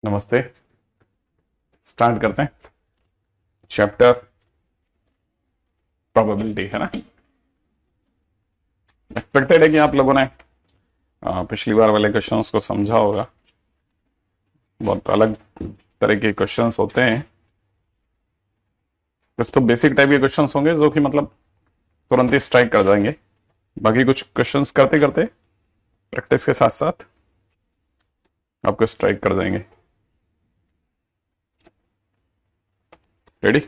नमस्ते। स्टार्ट करते हैं। चैप्टर प्रोबेबिलिटी है ना। एक्सपेक्टेड है कि आप लोगों ने पिछली बार वाले क्वेश्चंस को समझा होगा। बहुत अलग तरह के क्वेश्चंस होते हैं। कुछ तो बेसिक टाइप के क्वेश्चंस होंगे जो कि मतलब तुरंत ही स्ट्राइक कर जाएंगे। बाकी कुछ क्वेश्चंस करते करते प्रैक्टिस के साथ साथ आपको स्ट्राइक कर जाएंगे। रेडी?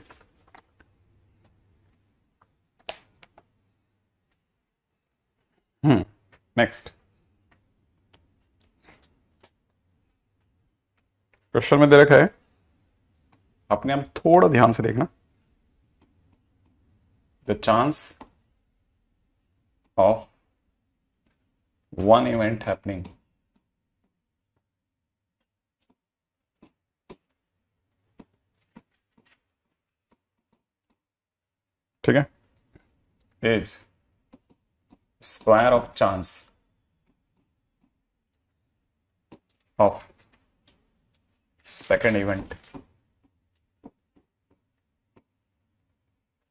नेक्स्ट क्वेश्चन में दे रखा है, अपने आप थोड़ा ध्यान से देखना। The chance of one event happening ठीक है is square of chance of second event,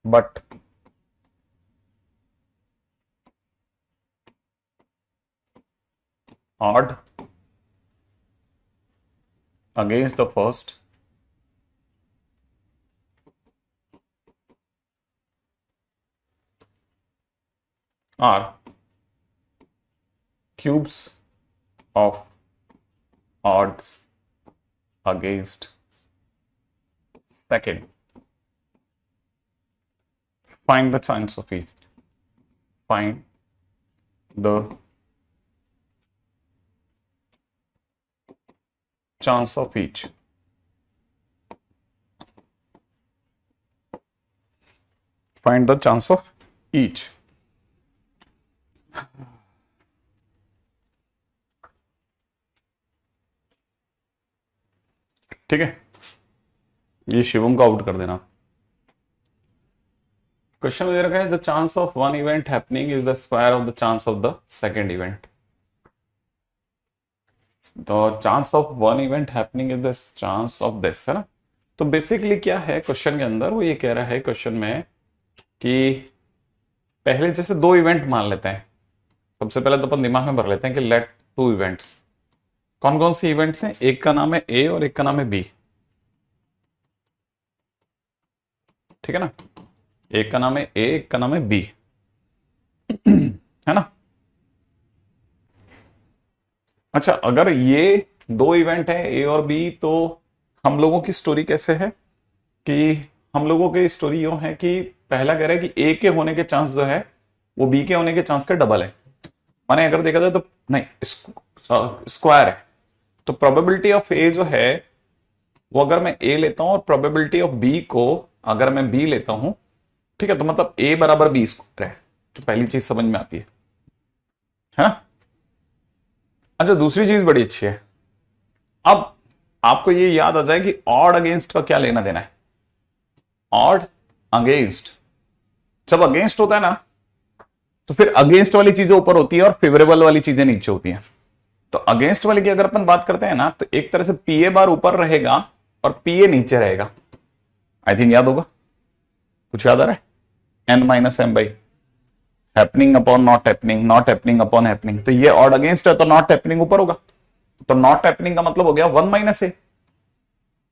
but odd against the first are cubes of odds against second. Find the chance of each. Find the chance of each. Find the chance of each. ठीक है, ये शिवम को out कर देना। Question में दे रखा है the chance of one event happening is the square of the chance of the second event. The chance of one event happening is the chance of this, है ना। तो बेसिकली क्या है क्वेश्चन के अंदर, वो ये कह रहा है क्वेश्चन में कि पहले जैसे दो इवेंट मान लेते हैं। सबसे पहले तो अपन दिमाग में भर लेते हैं कि लेट टू इवेंट्स। कौन कौन सी इवेंट्स हैं? एक का नाम है ए और एक का नाम है बी, ठीक है ना। एक का नाम है ए, एक का नाम है बी, है ना। अच्छा, अगर ये दो इवेंट है ए और बी, तो हम लोगों की स्टोरी कैसे है कि हम लोगों की स्टोरी यूं है कि पहला कह रहा है कि ए के होने के चांस जो है वो बी के होने के चांस का डबल है। माने अगर देखा जाए तो नहीं, स्क्वायर है। तो प्रोबेबिलिटी ऑफ ए जो है वो अगर मैं ए लेता हूं और प्रोबेबिलिटी ऑफ बी को अगर मैं बी लेता हूं, ठीक है, तो मतलब ए बराबर बी स्क्वायर है। तो पहली चीज समझ में आती है ना। अच्छा, दूसरी चीज बड़ी अच्छी है। अब आपको ये याद आ जाए कि ऑड अगेंस्ट का क्या लेना देना है। ऑड अगेंस्ट, जब अगेंस्ट होता है ना तो फिर अगेंस्ट वाली चीजें ऊपर होती है और फेवरेबल वाली चीजें नीचे होती हैं। तो अगेंस्ट वाले की अगर अपन बात करते हैं ना, तो एक तरह से पीए बार ऊपर रहेगा और पीए नीचे रहेगा। आई थिंक याद होगा, कुछ याद आ रहा है? N minus M by happening upon not happening, not happening upon happening. तो ये ऑड अगेंस्ट है तो नॉट हैपनिंग ऊपर होगा। तो नॉट हैपनिंग का मतलब हो गया वन माइनस ए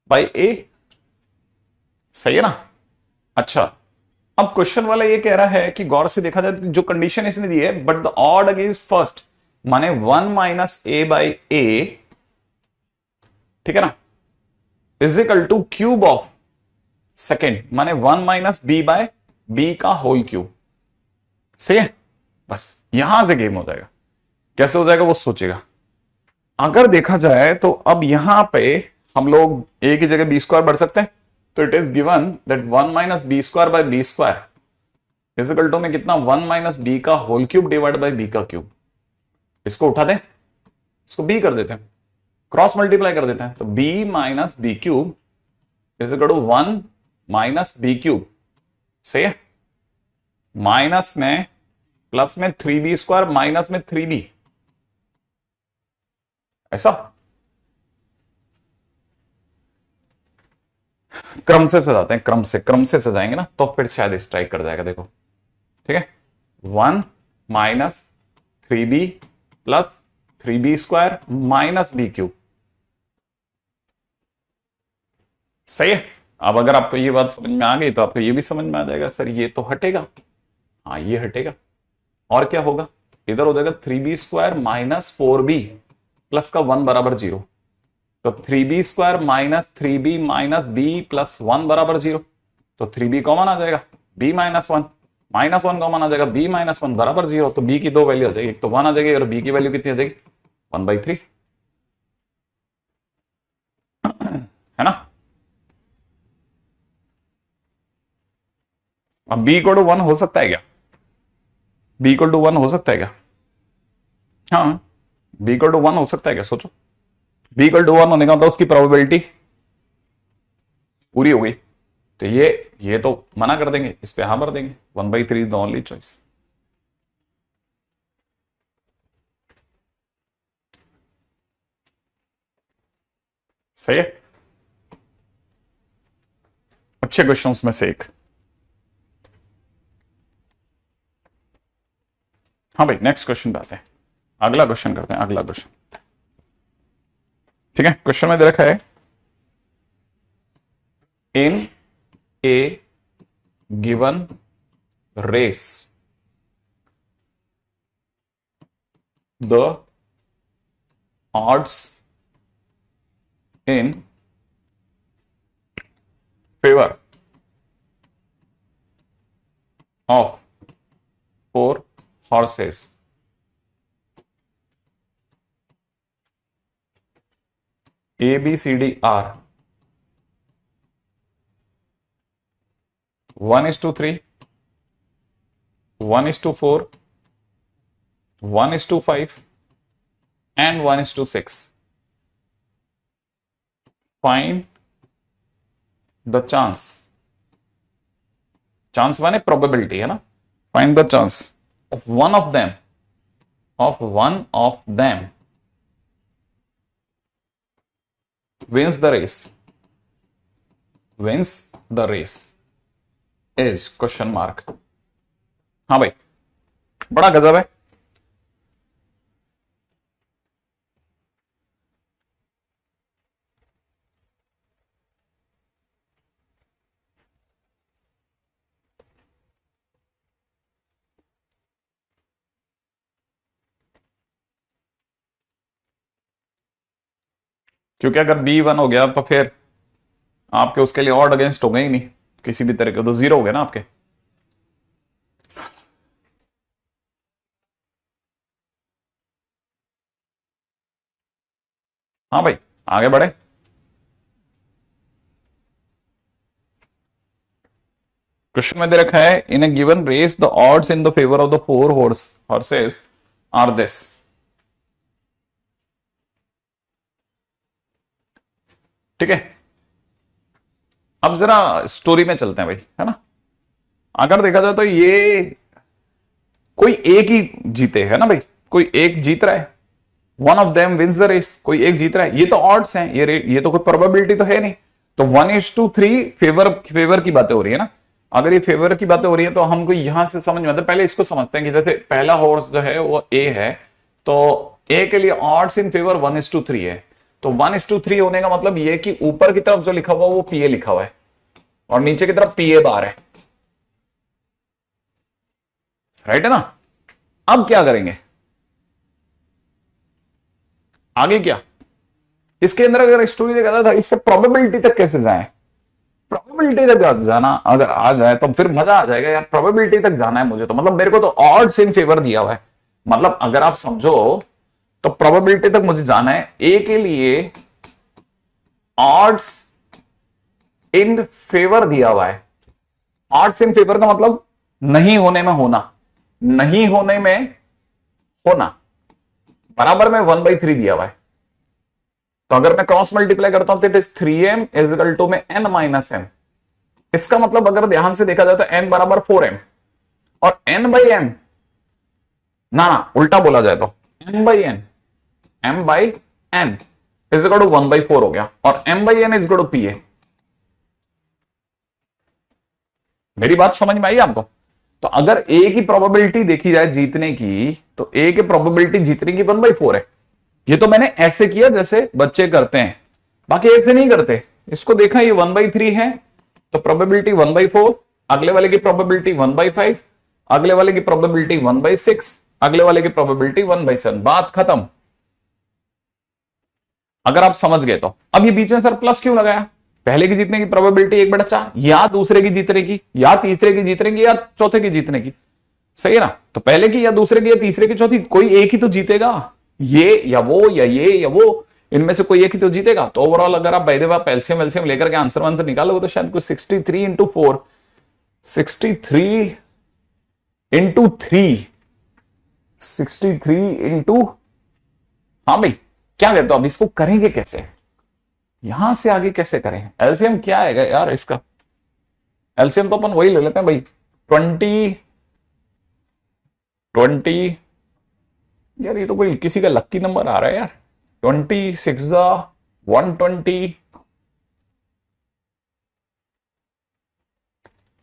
बाई ए, सही है ना। अच्छा, अब क्वेश्चन वाला ये कह रहा है कि गौर से देखा जाए तो जो कंडीशन इसने दी है, but the odd against first माने one minus A by A, ठीक है ना, is equal to cube of second माने one minus B by B का होल क्यूब। सही है, बस यहां से गेम हो जाएगा। कैसे हो जाएगा वो सोचेगा। अगर देखा जाए तो अब यहां पे हम लोग ए की जगह बी स्क्वायर बढ़ सकते हैं। तो it is given that one minus B square by B square is equal to में कितना, वन माइनस बी का whole cube divide by B का क्यूब। इसको उठा दें, इसको बी कर देते हैं, क्रॉस मल्टीप्लाई कर देते हैं। तो B minus B cube is equal to one minus B cube. सही है, माइनस में प्लस में 3b स्क्वायर माइनस में 3b, ऐसा। क्रम से सजाते हैं, क्रम से सजाएंगे ना तो फिर शायद स्ट्राइक कर जाएगा। देखो ठीक है, 1 minus 3b plus 3b² minus b³। सही है। अब अगर आपको ये बात समझ में आ गई तो आपको ये भी समझ में आ जाएगा सर ये तो हटेगा, हाँ ये हटेगा, और क्या होगा, इधर हो जाएगा 3b² माइनस 4b प्लस का 1 बराबर 0। तो 3b² minus 3b minus b plus 1 बराबर 0। तो 3b कॉमन आ जाएगा, b माइनस 1 माइनस 1 कॉमन आ जाएगा, b माइनस 1 बराबर 0। तो b की दो वैल्यू आ जाएगी, एक तो 1 आ जाएगी और b की वैल्यू कितनी आ जाएगी, 1/3, है ना। अब b इक्वल टू 1 हो सकता है क्या, b इक्वल टू 1 हो सकता है क्या, हाँ b इक्वल टू 1 हो सकता है क्या, सोचो। b इक्वल टू 1 होने का मतलब उसकी प्रोबेबिलिटी पूरी हो गई। तो ये तो मना कर देंगे, इस पे हाँ भर देंगे, 1/3 इज द ओनली चॉइस। सही है, अच्छे क्वेश्चंस में से एक। हाँ भाई नेक्स्ट क्वेश्चन पे आते हैं, अगला क्वेश्चन करते हैं, अगला क्वेश्चन। ठीक है, क्वेश्चन में दे रखा है in a given race the odds in favor of 4 horses A, B, C, D are 1:3, 1:4, 1:5 and 1:6. Find the chance, chance माने प्रोबेबिलिटी है ना, find the chance of one of them wins the race is question mark. हाँ भाई बड़ा गजब है। क्योंकि अगर B1 हो गया तो फिर आपके उसके लिए ऑड अगेंस्ट हो गए ही नहीं किसी भी तरह के, तो 0 हो गए ना आपके। हाँ भाई आगे बढ़े। क्वेश्चन में दे रखा है in a given race the odds in the favour of the 4 horses are this. ठीक है, अब जरा स्टोरी में चलते हैं भाई, है ना। अगर देखा जाए तो ये कोई एक ही जीते है ना भाई, कोई एक जीत रहा है, one of them wins the race, कोई एक जीत रहा है। ये तो ऑड्स हैं, ये तो कोई प्रोबेबिलिटी तो है नहीं। तो 1:3 फेवर की बातें हो रही है ना। अगर ये फेवर की बातें हो रही है तो हमको यहां से समझ में आता है। पहले इसको समझते हैं कि जैसे पहला हॉर्स जो है वो ए है, तो ए के लिए ऑड्स इन फेवर 1:3 है। तो 1:3 होने का मतलब ये कि ऊपर की तरफ जो लिखा हुआ वो पीए लिखा हुआ है और नीचे की तरफ पीए बार है, राइट है ना। अब क्या करेंगे आगे, क्या इसके अंदर अगर स्टोरी देखा था इससे प्रोबेबिलिटी तक कैसे जाए, प्रोबेबिलिटी तक जाना अगर आ जाए तो फिर मजा आ जाएगा यार। प्रोबेबिलिटी तक जाना है मुझे तो, मतलब मेरे को तो ऑड्स इन फेवर दिया हुआ है, मतलब अगर आप समझो तो प्रोबेबिलिटी तक मुझे जाना है। ए के लिए ऑड्स इन फेवर दिया हुआ है। ऑड्स इन फेवर का मतलब नहीं होने में होना, नहीं होने में होना, बराबर में 1/3 दिया हुआ है। तो अगर मैं क्रॉस मल्टीप्लाई करता हूं तो it is 3m is equal to में n माइनस m। इसका मतलब अगर ध्यान से देखा जाए तो n बराबर 4m और n/m ना उल्टा बोला जाए तो m/n इज इक्वल टू 1/4 हो गया और m/n is equal to pa। मेरी बात समझ में आई आपको? तो अगर ए की प्रोबेबिलिटी देखी जाए जीतने की, तो ए की प्रोबेबिलिटी जीतने की 1/4 है। ये तो मैंने ऐसे किया जैसे बच्चे करते हैं, बाकी ऐसे नहीं करते। इसको देखा, ये 1/3 है, तो प्रोबेबिलिटी 1/4, अगले वाले की प्रोबेबिलिटी 1/5, अगले वाले की प्रोबेबिलिटी 1/6, अगले वाले की प्रोबेबिलिटी 1/7। बात खत्म। अगर आप समझ गए तो। अब ये बीच में सर प्लस क्यों लगाया? पहले की जीतने की प्रोबेबिलिटी 1/4, या दूसरे की जीतने की, या तीसरे की जीतने की, या चौथे की जीतने की। सही है ना? तो पहले की या दूसरे की या तीसरे की, चौथी, कोई एक ही तो जीतेगा। ये या वो या ये या वो, इनमें से कोई एक ही तो जीतेगा। तो ओवरऑल अगर आप बाय द वे आप एलसीएम एलसीएम लेकर के आंसर वांसर निकालोगे तो शायद कुछ 63 इंटू 4, 63 इंटू 3, 63 इंटू, हाँ भाई क्या कहते हो? अब इसको करेंगे कैसे? यहां से आगे कैसे करें? एलसीएम क्या आएगा यार इसका? एलसीएम तो अपन वही ले लेते हैं भाई, 20 20। यार ये तो कोई किसी का लक्की नंबर आ रहा है यार। 26 120।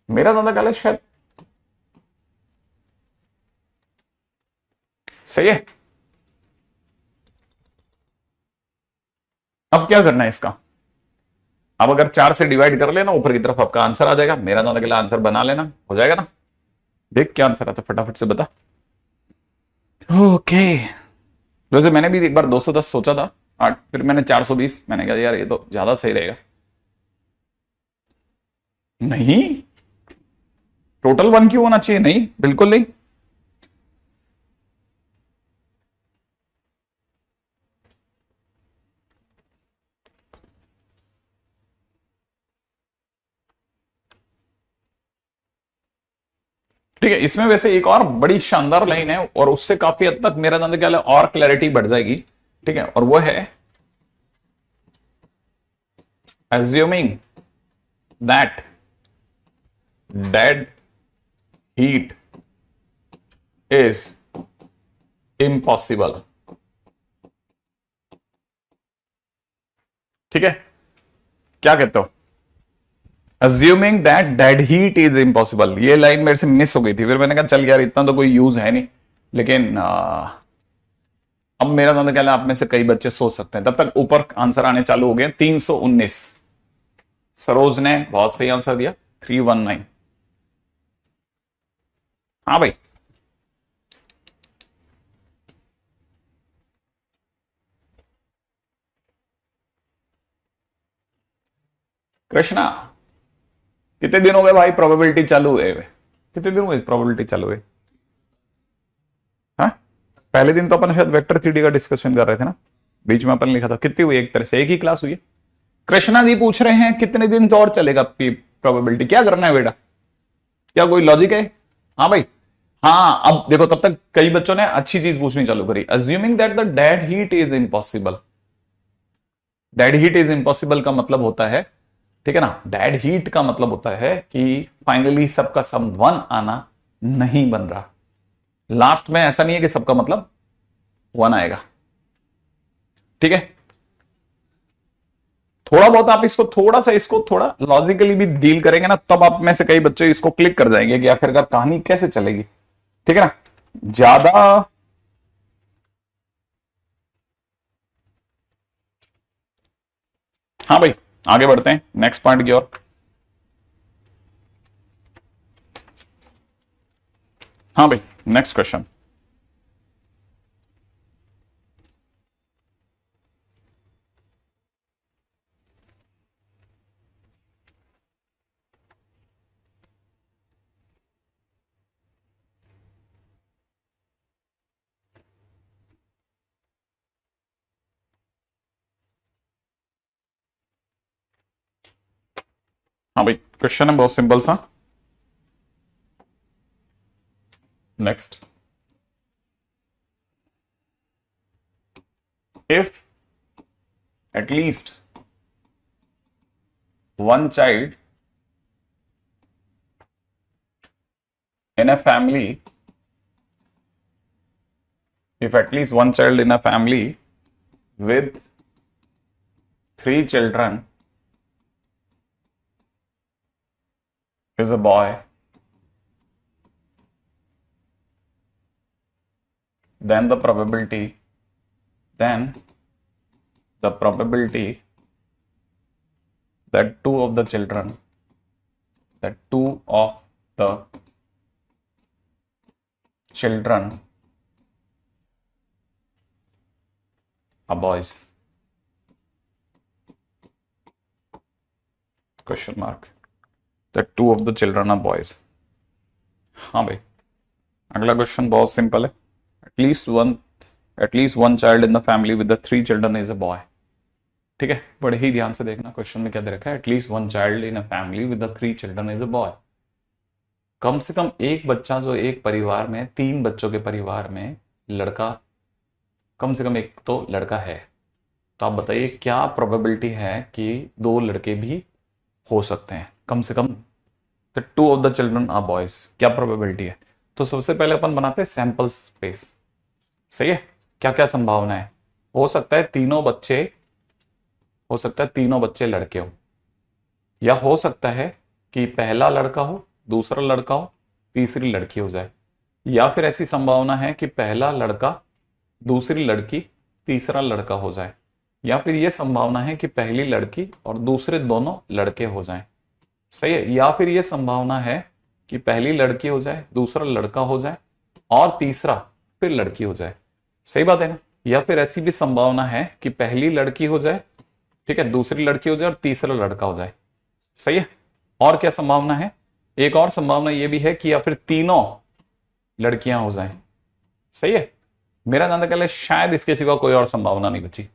मेरा दादा ख्याल है शायद सही है। अब क्या करना है इसका? अब अगर 4 से डिवाइड कर लेना, ऊपर की तरफ आपका आंसर आ जाएगा। मेरा दादा के लिए आंसर बना लेना, हो जाएगा ना? देख क्या आंसर आता, फटाफट से बता। ओके। वैसे मैंने भी एक बार 210 सोचा था, 8, फिर मैंने 420, मैंने कहा यार ये तो ज्यादा सही रहेगा। नहीं, टोटल 1 क्यों होना चाहिए? नहीं, बिल्कुल नहीं। ठीक है, इसमें वैसे एक और बड़ी शानदार लाइन है, और उससे काफी हद तक मेरा दादा ख्याल है और क्लैरिटी बढ़ जाएगी। ठीक है, और वो है assuming that dead heat is impossible। ठीक है, क्या कहते हो? assuming that dead heat is impossible, ये लाइन मेरे से मिस हो गई थी, फिर मैंने कहा चल यार इतना तो कोई यूज है नहीं, लेकिन अब मेरा दादा ख्याल है आप में से कई बच्चे सोच सकते हैं। तब तक ऊपर आंसर आने चालू हो गए। 319, सरोज ने बहुत सही आंसर दिया, 319। हाँ भाई, कृष्णा कितने दिन हो गए भाई प्रोबेबिलिटी चालू हुए? कितने दिन हुए प्रोबेबिलिटी चालू हुए? हाँ, पहले दिन तो अपन शायद वेक्टर थ्री का डिस्कशन कर रहे थे ना, बीच में अपन लिखा था। कितनी हुई? एक तरह से एक ही क्लास हुई है। कृष्णा जी पूछ रहे हैं कितने दिन तो और चलेगा प्रोबेबिलिटी? क्या करना है बेटा? क्या कोई लॉजिक है? हाँ भाई। हाँ, अब देखो, तब तक कई बच्चों ने अच्छी चीज पूछनी चालू करी। Assuming that the dead heat is impossible. Dead heat is impossible का मतलब होता है, ठीक है ना, डेड हीट का मतलब होता है कि फाइनली सबका सम 1 आना नहीं बन रहा। लास्ट में ऐसा नहीं है कि सबका मतलब 1 आएगा। ठीक है, थोड़ा बहुत आप इसको थोड़ा सा इसको थोड़ा लॉजिकली भी डील करेंगे ना, तब आप में से कई बच्चे इसको क्लिक कर जाएंगे कि आखिरकार कहानी कैसे चलेगी। ठीक है ना? ज्यादा हाँ भाई, आगे बढ़ते हैं नेक्स्ट पॉइंट की ओर। हाँ भाई, नेक्स्ट क्वेश्चन। हाँ भाई, क्वेश्चन है बहुत सिंपल सा। Next, if at least one child in a family, if at least one child in a family with 3 children is a boy, then the probability that two of the children are boys. Question mark. That two of the children are boys. हाँ भाई, अगला question बहुत simple है. At least one child in the family with the 3 children is a boy. ठीक है, बड़े ही ध्यान से देखना क्वेश्चन में क्या दे रखा है. At least one child in a family with the 3 children is a boy. कम से कम एक बच्चा जो एक परिवार में, 3 बच्चों के परिवार में लड़का, कम से कम एक तो लड़का है. तो आप बताइए क्या प्रोबेबिलिटी है कि 2 लड़के भी हो सकते हैं कम से कम. The 2 of the children are boys, क्या प्रोबेबिलिटी है. तो सबसे पहले अपन बनाते हैं सैंपल स्पेस. सही है, क्या क्या संभावना है. हो सकता है तीनों बच्चे लड़के हो, या हो सकता है कि पहला लड़का हो, दूसरा लड़का हो, तीसरी लड़की हो जाए, या फिर ऐसी संभावना है कि पहला लड़का, दूसरी लड़की, तीसरा लड़का हो जाए, या फिर यह संभावना है कि पहली लड़की और दूसरे दोनों लड़के हो जाएं. सही है, या फिर यह संभावना है कि पहली लड़की हो जाए, दूसरा लड़का हो जाए और तीसरा फिर लड़की हो जाए. सही बात है ना. या फिर ऐसी भी संभावना है कि पहली लड़की हो जाए, ठीक है, दूसरी लड़की हो जाए और तीसरा लड़का हो जाए. सही है. और क्या संभावना है, एक और संभावना यह भी है कि या फिर तीनों लड़कियां हो जाएं. सही है. मेरा जानने के लिए शायद इसके सिवा कोई और संभावना नहीं बची.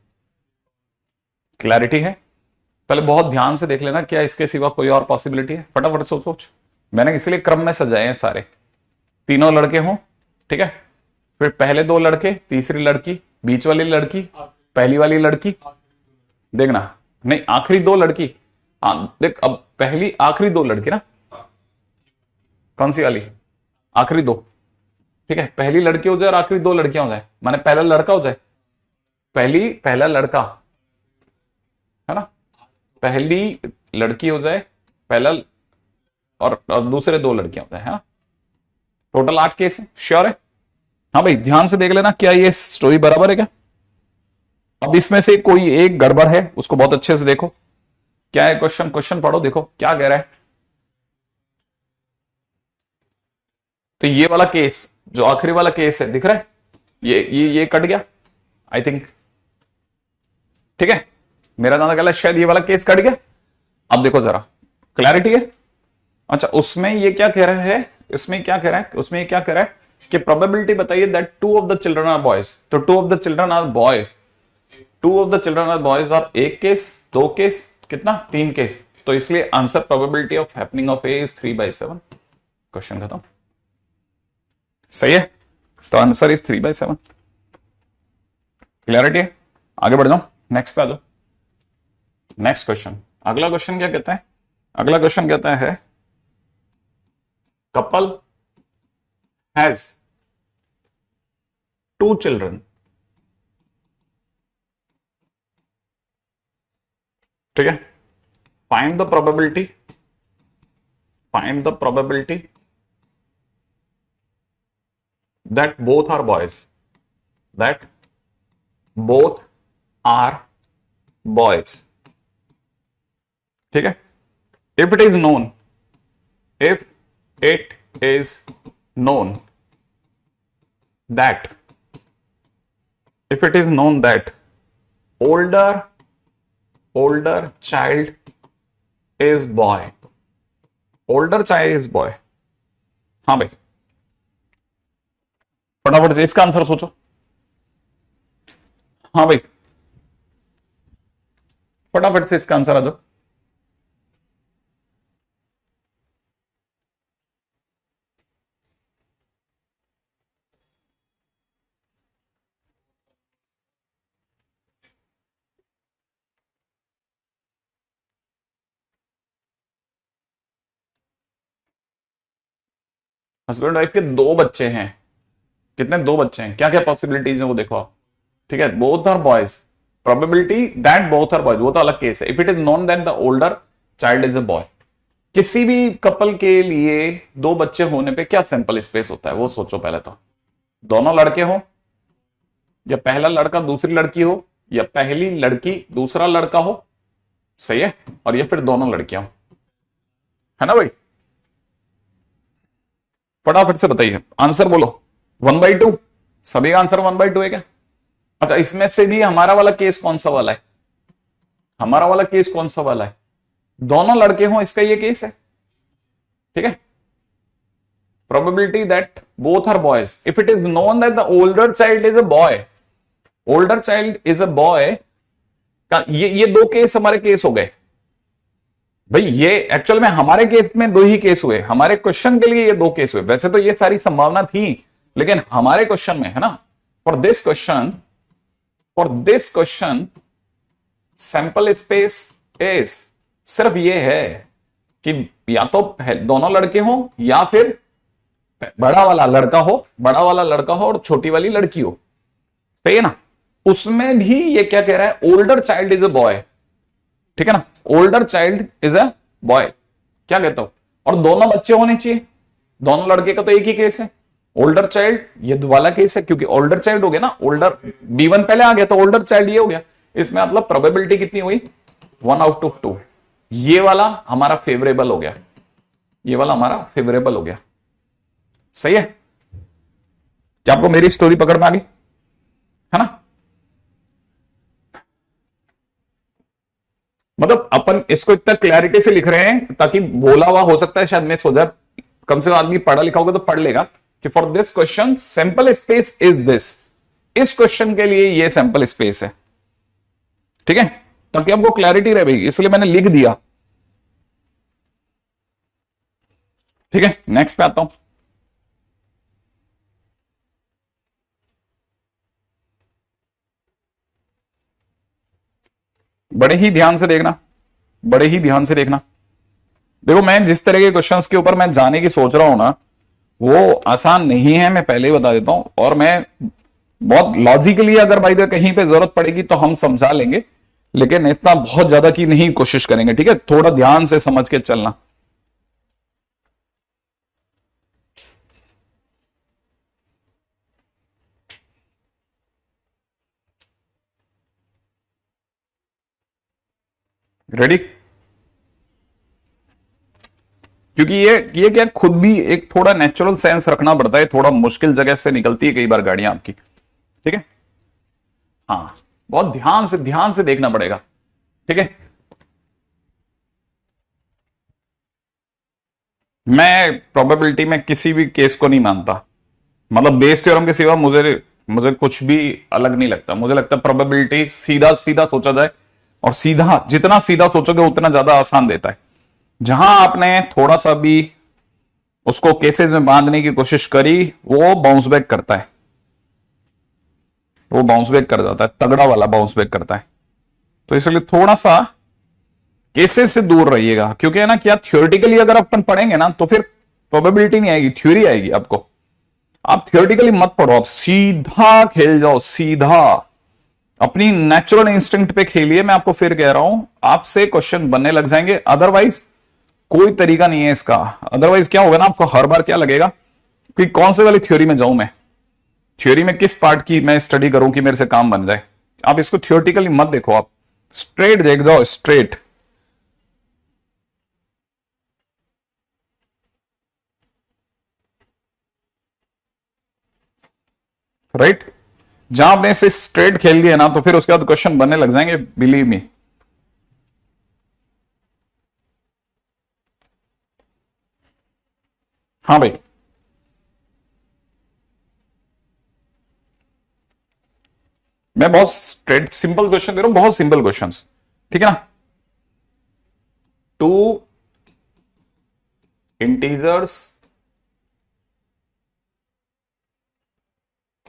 क्लैरिटी है. पहले बहुत ध्यान से देख लेना क्या इसके सिवा कोई और पॉसिबिलिटी है. फटाफट सोच. मैंने इसलिए क्रम में सजाए हैं सारे. तीनों लड़के हों, ठीक है, फिर पहले 2 लड़के, तीसरी लड़की, बीच वाली लड़की, पहली वाली लड़की. देखना, नहीं आखिरी 2 लड़की. हाँ देख, अब पहली आखिरी 2 लड़की ना, कौन सी वाली, आखिरी 2. ठीक है, पहली लड़की हो जाए और आखिरी 2 लड़कियां हो जाए, माने पहला लड़का हो जाए, पहला लड़का है ना, पहली लड़की हो जाए, पहला और दूसरे 2 लड़कियां हो जाए, है ना. टोटल 8 केस है. श्योर है. हाँ भाई, ध्यान से देख लेना क्या ये स्टोरी बराबर है क्या. अब इसमें से कोई एक गड़बड़ है, उसको बहुत अच्छे से देखो. क्या है क्वेश्चन पढ़ो, देखो क्या कह रहा है. तो ये वाला केस, जो आखिरी वाला केस है, दिख रहा है, ये कट गया आई थिंक. ठीक है, मेरा दादा कहला शायद ये वाला केस कट गया. अब देखो जरा, क्लैरिटी है. अच्छा, उसमें ये क्या कह रहा है, उसमें क्या कह रहा है कि प्रोबेबिलिटी बताइए that 2 of the children are boys. तो 2 of the children are boys, 2 of the children are boys और 1 केस, 2 केस, कितना, 3 केस. तो इसलिए answer probability of happening of A is 3/7. Question खत्म. सही है. तो आंसर इज 3/7. क्लैरिटी है. आगे बढ़ जाओ, नेक्स्ट पे आ जाओ. नेक्स्ट क्वेश्चन, अगला क्वेश्चन क्या कहता है. अगला क्वेश्चन कहता है कपल हैज 2 चिल्ड्रन. ठीक है. Find the probability that both are boys. ठीक है. if it is known that older child is boy. हाँ भाई, फटाफट से इसका आंसर सोचो. हाँ भाई, फटाफट से इसका आंसर आ जाओ. हस्बैंड वाइफ के 2 बच्चे हैं. कितने, 2 बच्चे हैं. क्या क्या पॉसिबिलिटीज है वो देखो आप. ठीक है, both are boys, probability that both are boys, वो तो अलग केस है. If it is known that the older child is a boy. किसी भी कपल के लिए 2 बच्चे होने पे क्या सैंपल स्पेस होता है वो सोचो पहले तो. दोनों लड़के हो, या पहला लड़का दूसरी लड़की हो, या पहली लड़की दूसरा लड़का हो, सही है, और या फिर दोनों लड़कियां हो, है ना भाई? फटाफट से बताइए, आंसर बोलो। 1/2, सभी का आंसर 1/2 है क्या? अच्छा, इसमें से भी हमारा वाला केस कौन सा वाला है? हमारा वाला केस कौन सा वाला है? दोनों लड़के हों, इसका ये केस है, ठीक है। Probability that both are boys. If it is known that the older child is a boy, older child is a boy, ये दो केस हमारे केस हो गए भाई। ये एक्चुअल में हमारे केस में दो ही केस हुए, हमारे क्वेश्चन के लिए ये दो केस हुए। वैसे तो ये सारी संभावना थी, लेकिन हमारे क्वेश्चन में, है ना, for this question sample space is सिर्फ ये है कि या तो दोनों लड़के हो, या फिर बड़ा वाला लड़का हो और छोटी वाली लड़की हो, सही है ना। उसमें भी ये क्या कह रहा है, older child is a boy, ठीक है ना, older child is a boy, क्या कहता हूं, और दोनों बच्चे होने चाहिए। दोनों लड़के का तो एक ही केस है, ओल्डर चाइल्ड ये वाला केस है, क्योंकि ओल्डर चाइल्ड हो गया ना, ओल्डर B1 पहले आ गया तो ओल्डर चाइल्ड ये हो गया। इसमें मतलब प्रोबेबिलिटी कितनी हुई, 1/2। ये वाला हमारा फेवरेबल हो गया, ये वाला हमारा फेवरेबल हो गया, सही है। क्या आपको मेरी स्टोरी पकड़ में आ गई, है ना? मतलब अपन इसको इतना क्लैरिटी से लिख रहे हैं ताकि बोला हुआ हो सकता है शायद मिस हो जाए, कम से कम आदमी पढ़ा लिखा होगा तो पढ़ लेगा कि for this question sample space is this, इस क्वेश्चन के लिए ये सैंपल स्पेस है, ठीक है, ताकि आपको क्लैरिटी रहे भाई, इसलिए मैंने लिख दिया, ठीक है। नेक्स्ट पे आता हूं। बड़े ही ध्यान से देखना, बड़े ही ध्यान से देखना। देखो, मैं जिस तरह के क्वेश्चंस के ऊपर मैं जाने की सोच रहा हूं ना, वो आसान नहीं है, मैं पहले ही बता देता हूं। और मैं बहुत लॉजिकली, अगर भाई कहीं पे जरूरत पड़ेगी तो हम समझा लेंगे, लेकिन इतना बहुत ज्यादा की नहीं कोशिश करेंगे, ठीक है। थोड़ा ध्यान से समझ के चलना। रेडी? क्योंकि ये क्या, खुद भी एक थोड़ा नेचुरल सेंस रखना पड़ता है, थोड़ा मुश्किल जगह से निकलती है कई बार गाड़ियां आपकी, ठीक है। हाँ, बहुत ध्यान से देखना पड़ेगा, ठीक है। मैं प्रोबेबिलिटी में किसी भी केस को नहीं मानता, मतलब बेस थ्योरम के सिवा मुझे मुझे कुछ भी अलग नहीं लगता। मुझे लगता है प्रोबेबिलिटी सीधा सीधा सोचा जाए, और सीधा जितना सीधा सोचोगे उतना ज्यादा आसान देता है। जहां आपने थोड़ा सा भी उसको केसेस में बांधने की कोशिश करी, वो बाउंस बैक करता है, वो बाउंस बैक कर जाता है, तगड़ा वाला बाउंस बैक करता है। तो इसलिए थोड़ा सा केसेस से दूर रहिएगा, क्योंकि है ना, क्या थियोरेटिकली अगर अपन पढ़ेंगे ना तो फिर प्रोबेबिलिटी नहीं आएगी, थ्योरी आएगी आपको। आप थियोरेटिकली मत पढ़ो, आप सीधा खेल जाओ, सीधा अपनी नेचुरल इंस्टिंक्ट पे खेलिए। मैं आपको फिर कह रहा हूं, आपसे क्वेश्चन बनने लग जाएंगे, अदरवाइज कोई तरीका नहीं है इसका। अदरवाइज क्या होगा ना, आपको हर बार क्या लगेगा कि कौन से वाली थ्योरी में जाऊं, मैं थ्योरी में किस पार्ट की मैं स्टडी करूं कि मेरे से काम बन जाए। आप इसको थियोरेटिकली मत देखो, आप स्ट्रेट देख जाओ, स्ट्रेट। राइट? जहां आपने इसे स्ट्रेट खेल दिया ना, तो फिर उसके बाद क्वेश्चन बनने लग जाएंगे, बिलीव मी। हाँ भाई, मैं बहुत स्ट्रेट सिंपल क्वेश्चन दे रहा हूं, बहुत सिंपल क्वेश्चंस, ठीक है ना। टू इंटीजर्स,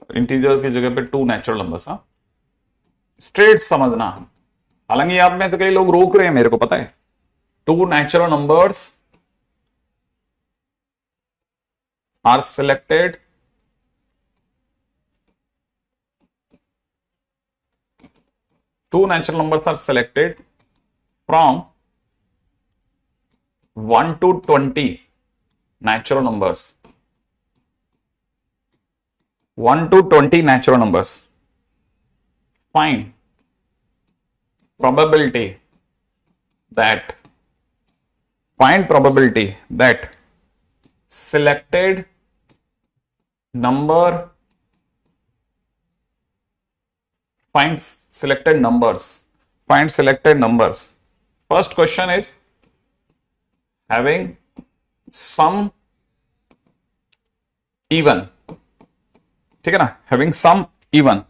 इंटीजर्स की जगह पे टू नेचुरल नंबर्स, हाँ, स्ट्रेट समझना। हालांकि आप में से कई लोग रोक रहे हैं, मेरे को पता है। Two natural numbers are selected two natural numbers are selected from 1 to 20 natural numbers, 1 to 20 natural numbers, find probability that selected number find selected numbers. First question is having sum even. ठीक है ना, having sum even.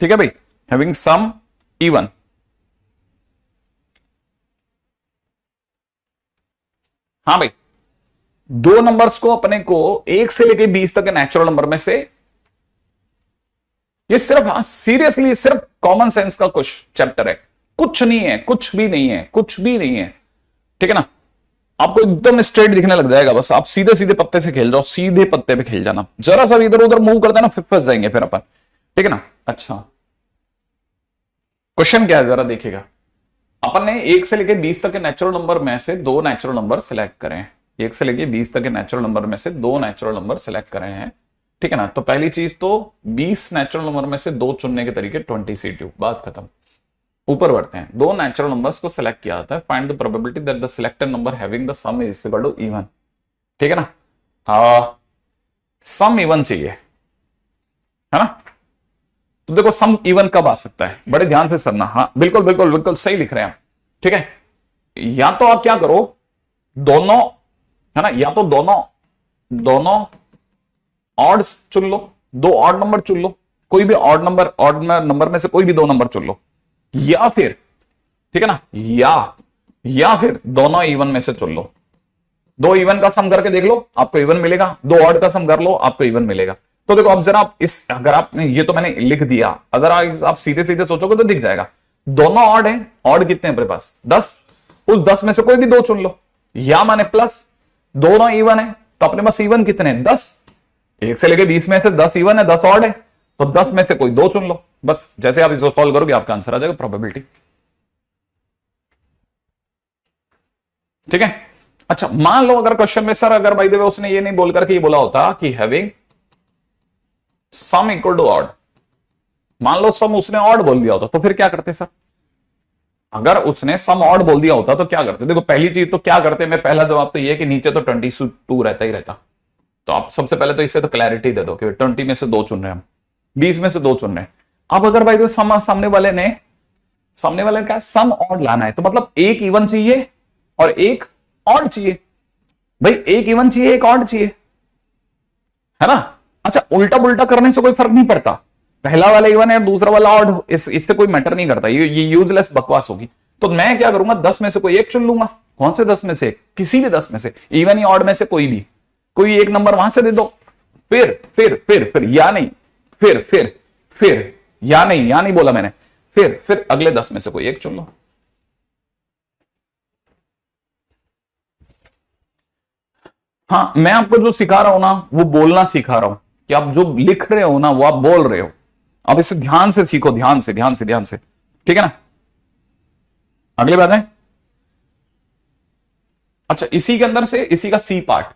ठीक है भाई, having sum even. हाँ भाई, दो numbers को अपने को 1 से लेके 20 तक के नेचुरल नंबर में से, ये सिर्फ, हाँ सीरियसली सिर्फ कॉमन सेंस का कुछ चैप्टर है, कुछ नहीं है, कुछ भी नहीं है, कुछ भी नहीं है। ठीक है ना, आपको एकदम स्ट्रेट दिखने लग जाएगा, बस आप सीधे सीधे पत्ते से खेल जाओ, सीधे पत्ते पे खेल जाना, जरा सा इधर उधर मूव करते ना फिर फंस जाएंगे फिर अपन। ठीक है ना। अच्छा, क्वेश्चन क्या है जरा देखिएगा। अपन ने 1 से लेके 20 तक के नेचुरल नंबर में से दो नेचुरल नंबर सिलेक्ट करें। 1 से लेके 20 तक के नेचुरल नंबर में से दो नेचुरल नंबर सिलेक्ट करे हैं। ठीक है ना, तो पहली चीज तो 20 नेचुरल नंबर में से दो चुनने के तरीके 20C2, बात खत्म। ऊपर बढ़ते हैं, दो नेचुरल नंबर्स को सिलेक्ट किया जाता है, find the probability that the selected number having the sum is equal to even. ठीक है ना, सम इवन चाहिए, है ना। तो देखो सम इवन कब आ सकता है, बड़े ध्यान से सुनना। हाँ बिल्कुल बिल्कुल बिल्कुल सही लिख रहे हैं आप। ठीक है, या तो आप क्या करो, दोनों, है ना, या तो दोनों ऑड्स चुन लो, दो ऑड नंबर चुन लो, कोई भी ऑड नंबर में से कोई भी दो नंबर चुन लो, या फिर, ठीक है ना, या फिर दोनों इवन में से चुन लो। दो इवन का सम करके देख लो, आपको इवन मिलेगा, दो ऑड का सम कर लो, आपको इवन मिलेगा। तो देखो अब जरा आप इस, अगर आपने ये तो मैंने लिख दिया, अगर आप सीधे सीधे सोचोगे तो दिख जाएगा। दोनों ऑड है, ऑड कितने हैं अपने पास 10, उस 10 में से कोई भी दो चुन लो, या माने प्लस, दोनों इवन है तो अपने पास इवन कितने हैं 10, 1 से लेके 20 में से 10 इवन है, 10 ऑड है, तो 10 में से कोई दो चुन लो। बस जैसे आप इसको सॉल्व करोगे आपका आंसर आ जाएगा, प्रोबेबिलिटी। ठीक है। अच्छा मान लो अगर क्वेश्चन में सर, अगर बाय द वे उसने ये नहीं बोल करके ये बोला होता कि having sum equal to odd, मान लो सम उसने ऑड बोल दिया होता तो फिर क्या करते सर? अगर उसने सम ऑड बोल दिया होता तो क्या करते? देखो पहली चीज तो क्या करते, मैं पहला जवाब तो ये कि नीचे तो 22 रहता ही रहता। तो आप सबसे पहले तो इससे तो क्लैरिटी दे दो कि 20 में से दो चुन रहे हैं हम, 20 में से दो चुन रहे हैं। अब अगर भाई तो सामने वाले ने क्या सम ऑड लाना है, तो मतलब एक इवन चाहिए और एक ऑड चाहिए। भाई एक इवन चाहिए, एक ऑड चाहिए, है ना। अच्छा उल्टा पुल्टा करने से कोई फर्क नहीं पड़ता, पहला वाला इवन है दूसरा वाला ऑड, इससे कोई मैटर नहीं करता, ये यूजलेस बकवास होगी। तो मैं क्या करूंगा, 10 में से कोई एक चुन लूंगा। कौन से 10 में से? किसी भी 10 में से, इवन या ऑड में से कोई भी, कोई एक नंबर वहां से दे दो। फिर या नहीं, फिर या नहीं बोला मैंने, फिर अगले 10 में से कोई एक चुन लो। हाँ मैं आपको जो सिखा रहा हूं ना वो बोलना सिखा रहा हूं, कि आप जो लिख रहे हो ना वो आप बोल रहे हो। आप इसे ध्यान से सीखो, ध्यान से। ठीक है ना, अगले बात है। अच्छा इसी के अंदर से इसी का सी पार्ट,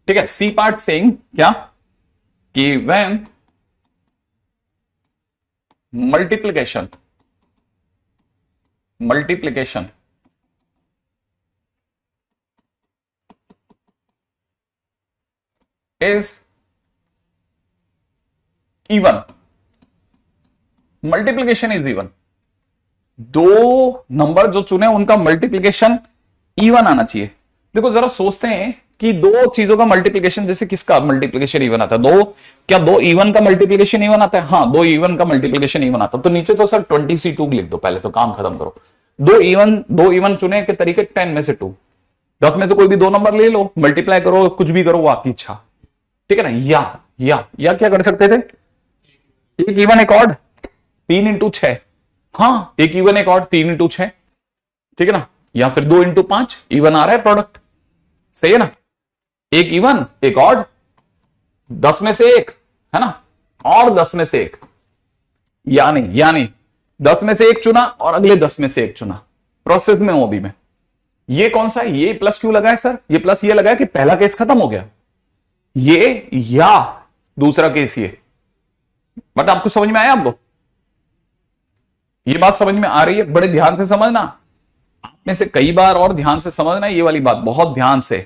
ठीक है, सी पार्ट सेइंग क्या कि when multiplication is even, multiplication is even, दो नंबर जो चुने उनका मल्टीप्लिकेशन इवन आना चाहिए। देखो जरा सोचते हैं कि दो चीजों का मल्टीप्लिकेशन, जैसे किसका मल्टीप्लिकेशन इवन आता है? दो इवन का मल्टीप्लिकेशन इवन आता है? हाँ दो इवन का मल्टीप्लिकेशन इवन आता है। तो नीचे तो सर 20C2 लिख दो पहले, तो काम खत्म करो। दो इवन चुने के तरीके 10 में से 2, 10 में से कोई भी दो नंबर ले लो, मल्टीप्लाई करो, कुछ भी करो, वो आपकी इच्छा। ठीक है ना। या क्या कर सकते थे, एक इवन एक ऑड 3 इंटू 6, हाँ एक इवन एक ऑड 3 इंटू 6, ठीक है ना। या फिर 2 इंटू 5, इवन आ रहा है प्रोडक्ट, सही है ना। एक इवन एक ऑड, 10 में से एक, है ना, और 10 में से एक, या नहीं 10 में से एक चुना और अगले 10 में से एक चुना, प्रोसेस में हूं अभी मैं। ये कौन सा है, ये प्लस क्यों लगा है सर? ये प्लस ये लगा है कि पहला केस खत्म हो गया, ये या दूसरा केस ये, बट आपको समझ में आया? आपको ये बात समझ में आ रही है? बड़े ध्यान से समझना, आप में से कई बार और ध्यान से समझना ये वाली बात, बहुत ध्यान से,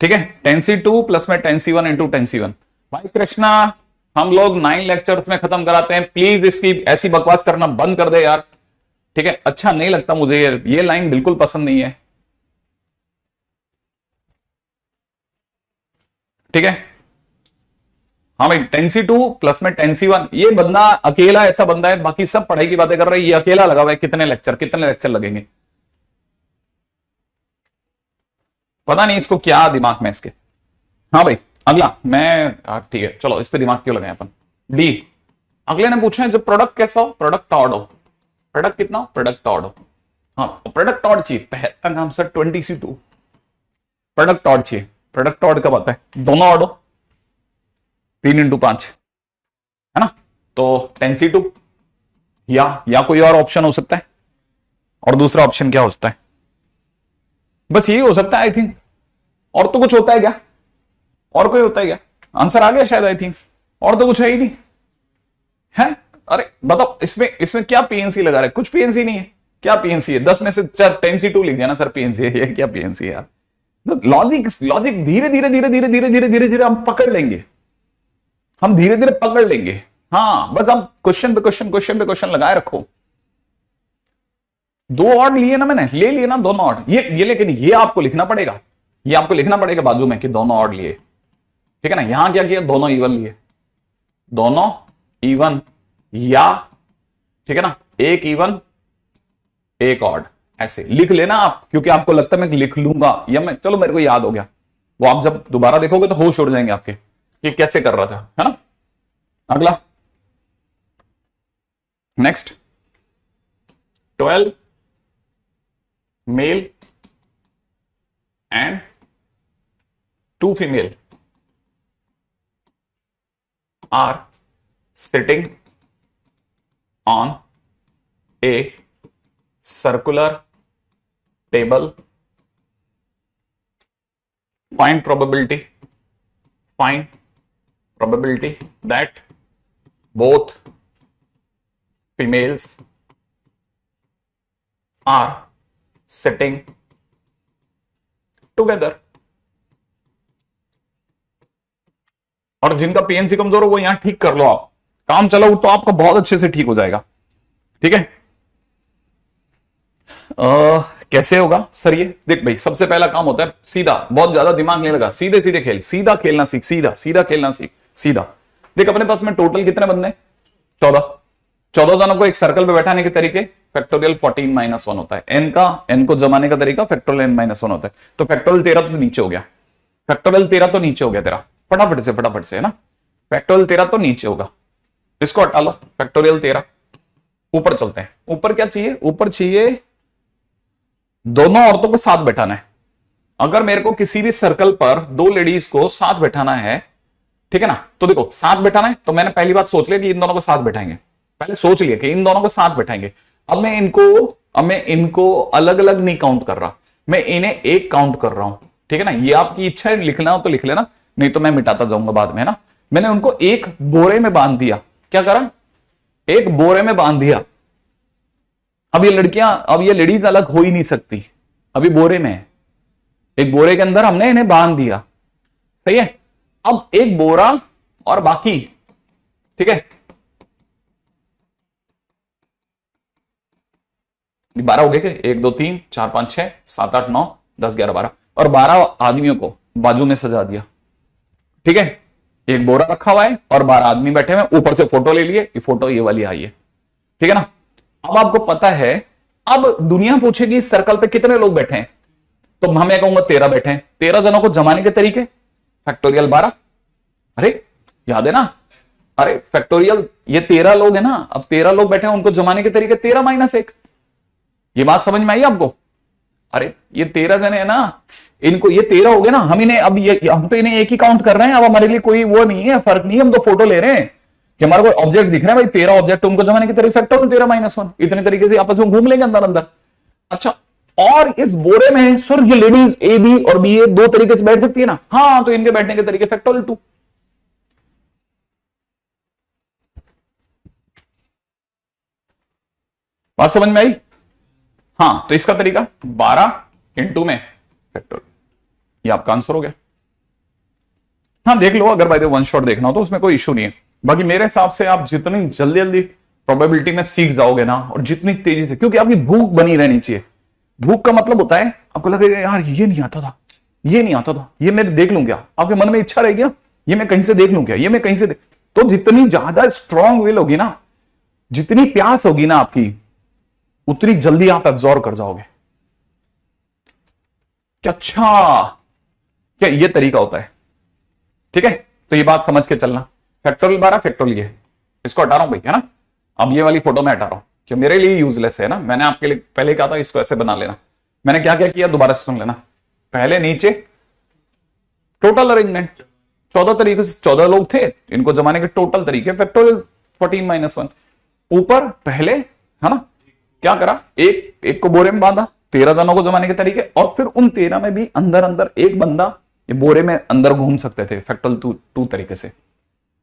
ठीक है। 10C2 प्लस में 10C1 इंटू 10C1। भाई कृष्णा, हम लोग 9 लेक्चर्स में खत्म कराते हैं, प्लीज इसकी ऐसी बकवास करना बंद कर दे यार, ठीक है। अच्छा नहीं लगता मुझे, ये लाइन बिल्कुल पसंद नहीं है, ठीक है। हाँ भाई, 10C2 प्लस में 10C1, ये बंदा अकेला ऐसा बंदा है, बाकी सब पढ़ाई की बातें कर रहे हैं, ये अकेला लगा हुआ है। कितने लेक्चर लगेंगे पता नहीं इसको क्या दिमाग में इसके। हाँ भाई अगला, मैं ठीक है चलो, इस पे दिमाग क्यों लगाए अपन। डी, अगले ने पूछा है जब प्रोडक्ट कैसा हो, प्रोडक्ट ऑड हो, प्रोडक्ट कितना हो, प्रोडक्ट ऑड हो। हाँ प्रोडक्ट ऑड चाहिए, पहला नाम सर 20C2, प्रोडक्ट ऑड चाहिए। प्रोडक्ट ऑड कब आता है, दोनों ऑड हो, 3 x 5 है ना, तो 10C2 या कोई और ऑप्शन हो सकता है। और दूसरा ऑप्शन क्या हो सकता है, बस यही हो सकता है आई थिंक, और तो कुछ होता है क्या, और कोई होता है क्या? आंसर आ गया शायद आई थिंक, और तो कुछ है ही नहीं है। अरे बताओ इसमें क्या पीएनसी लगा रहे, कुछ पीएनसी नहीं है। क्या पीएनसी है, 10 में से 10C2 लिख दिया ना सर, पीएनसी है, क्या पीएनसी है यार। लॉजिक धीरे धीरे धीरे धीरे धीरे धीरे धीरे धीरे हम पकड़ लेंगे, हम धीरे धीरे पकड़ लेंगे। हाँ बस हम क्वेश्चन पे क्वेश्चन लगाए रखो। 2 ऑड लिए ना, मैंने ले लिए ना दोनों ऑड, ये लेकिन ये आपको लिखना पड़ेगा, ये आपको लिखना पड़ेगा बाजू में कि दोनों ऑड लिए, ठीक है ना। यहां क्या किया, दोनों इवन लिए, दोनों इवन, या ठीक है ना, एक इवन एक ऑड, ऐसे लिख लेना आप, क्योंकि आपको लगता है मैं लिख लूंगा, या मैं चलो मेरे को याद हो गया, वो आप जब दोबारा देखोगे तो होश उड़ जाएंगे आपके कि कैसे कर रहा था, है ना। अगला next, 12 male and 2 female are sitting on a circular table. Find probability that both females are sitting together. और जिनका पीएनसी कमजोर हो वो यहां ठीक कर लो, आप काम चलाओ तो आपका बहुत अच्छे से ठीक हो जाएगा, ठीक है। कैसे होगा सर ये, देख भाई सबसे पहला काम होता है सीधा, बहुत ज्यादा दिमाग नहीं लगा, सीधे सीधे खेल, सीधा खेलना सीख, सीधा खेलना सीख, सीधा। देख अपने पास में टोटल कितने बंदे, 14 जनों को एक सर्कल पे बैठाने के तरीके फैक्टोरियल 14-1 होता है, एन को जमाने का तरीका फैक्टोरियल n-1 होता है। तो फैक्टोरियल 13 तो नीचे हो गया, फैक्टोरियल 13 तो नीचे हो गया तेरा, फटाफट से है ना, फैक्टोरियल 13 तो नीचे होगा, इसको हटा लो, फैक्टोरियल 13। ऊपर चलते हैं, ऊपर क्या चाहिए, ऊपर चाहिए दोनों औरतों को साथ बैठाना है। अगर मेरे को किसी भी सर्कल पर 2 लेडीज को साथ बैठाना है, ठीक है ना, तो देखो साथ बैठाना है, तो मैंने पहली बात सोच लिया कि इन दोनों को साथ बैठाएंगे, पहले सोच लिया कि इन दोनों को साथ बैठाएंगे। अब मैं इनको अलग अलग नहीं काउंट कर रहा, मैं इन्हें एक काउंट कर रहा हूं, ठीक है ना। ये आपकी इच्छा है, लिखना हो तो लिख लेना, नहीं तो मैं मिटाता जाऊंगा बाद में, है ना। मैंने उनको एक बोरे में बांध दिया, क्या करा, एक बोरे में बांध दिया। अब ये लेडीज अलग हो ही नहीं सकती, अभी बोरे में है, एक बोरे के अंदर हमने इन्हें बांध दिया, सही है। अब एक बोरा और बाकी, ठीक है, 12 हो गए क्या, 1 2 3 4 5 6 7 8 9 10 11 12, और 12 आदमियों को बाजू में सजा दिया, ठीक है। एक बोरा रखा हुआ है और 12 आदमी बैठे हुए, ऊपर से फोटो ले लिए, ये फोटो ये वाली आई है, ठीक है ना। अब आपको पता है, अब दुनिया पूछेगी इस सर्कल पे कितने लोग बैठे हैं, तो मैं कहूंगा 13 बैठे हैं। 13 जनों को जमाने के तरीके फैक्टोरियल 12, अरे याद है ना, अरे फैक्टोरियल ये 13 लोग है ना, अब 13 लोग बैठे हैं, उनको जमाने के तरीके 13-1। ये बात समझ में आई आपको, अरे ये 13 जने है ना, इनको ये 13 हो गए ना, हम तो इन्हें एक ही काउंट कर रहे हैं। अब हमारे लिए कोई वो नहीं है, फर्क नहीं है, हम तो फोटो ले रहे हैं कि हमारे को ऑब्जेक्ट दिख रहे हैं भाई, 13 ऑब्जेक्ट, उनको जमाने की तरीके फैक्टोरियल 13-1, इतने तरीके से आपस में घूम लेंगे अंदर अंदर। अच्छा, और इस बोरे में सर ये लेडीज ए बी और बी ए 2 तरीके से बैठ सकती है ना, हाँ, तो इनके बैठने के तरीके फैक्टोरियल 2। बात समझ में आई? हाँ, तो इसका तरीका 12 इंटू में फैक्टोरियल, ये आपका आंसर हो गया। हाँ देख लो, अगर बाय द वन शॉट देखना हो तो उसमें कोई इशू नहीं है। बाकी मेरे हिसाब से आप जितनी जल्दी जल्दी प्रोबेबिलिटी में सीख जाओगे ना, और जितनी तेजी से, क्योंकि आपकी भूख बनी रहनी चाहिए। भूख का मतलब होता है आपको लगेगा यार ये नहीं आता था, ये नहीं आता था, ये मैं देख लूं क्या, आपके मन में इच्छा रहेगी ना, ये मैं कहीं से देख लूं क्या, ये मैं कहीं से तो जितनी ज्यादा स्ट्रांग विल होगी ना, जितनी प्यास होगी ना आपकी, उतनी जल्दी आप एब्जॉर्व कर जाओगे। क्या अच्छा, क्या ये तरीका होता है? ठीक है, तो ये बात समझ के चलना। फैक्टोरियल 12 फैक्टोरियल ये, इसको हटा रहा हूं भाई, है ना। अब ये वाली फोटो मैं हटा रहा हूं, क्यों मेरे लिए यूजलेस है ना। मैंने आपके लिए पहले कहा था इसको ऐसे बना लेना। मैंने क्या क्या किया दोबारा से सुन लेना। पहले नीचे टोटल अरेंजमेंट, 14 तरीके से 14 लोग थे, इनको जमाने के टोटल तरीके फैक्टोरियल 14 - 1। ऊपर पहले, है ना, क्या करा, एक एक को बोरे में बांधा, 13 जनों को जमाने के तरीके, और फिर उन 13 में भी अंदर अंदर एक बंदा ये बोरे में अंदर घूम सकते थे फैक्टोरियल 2 तरीके से।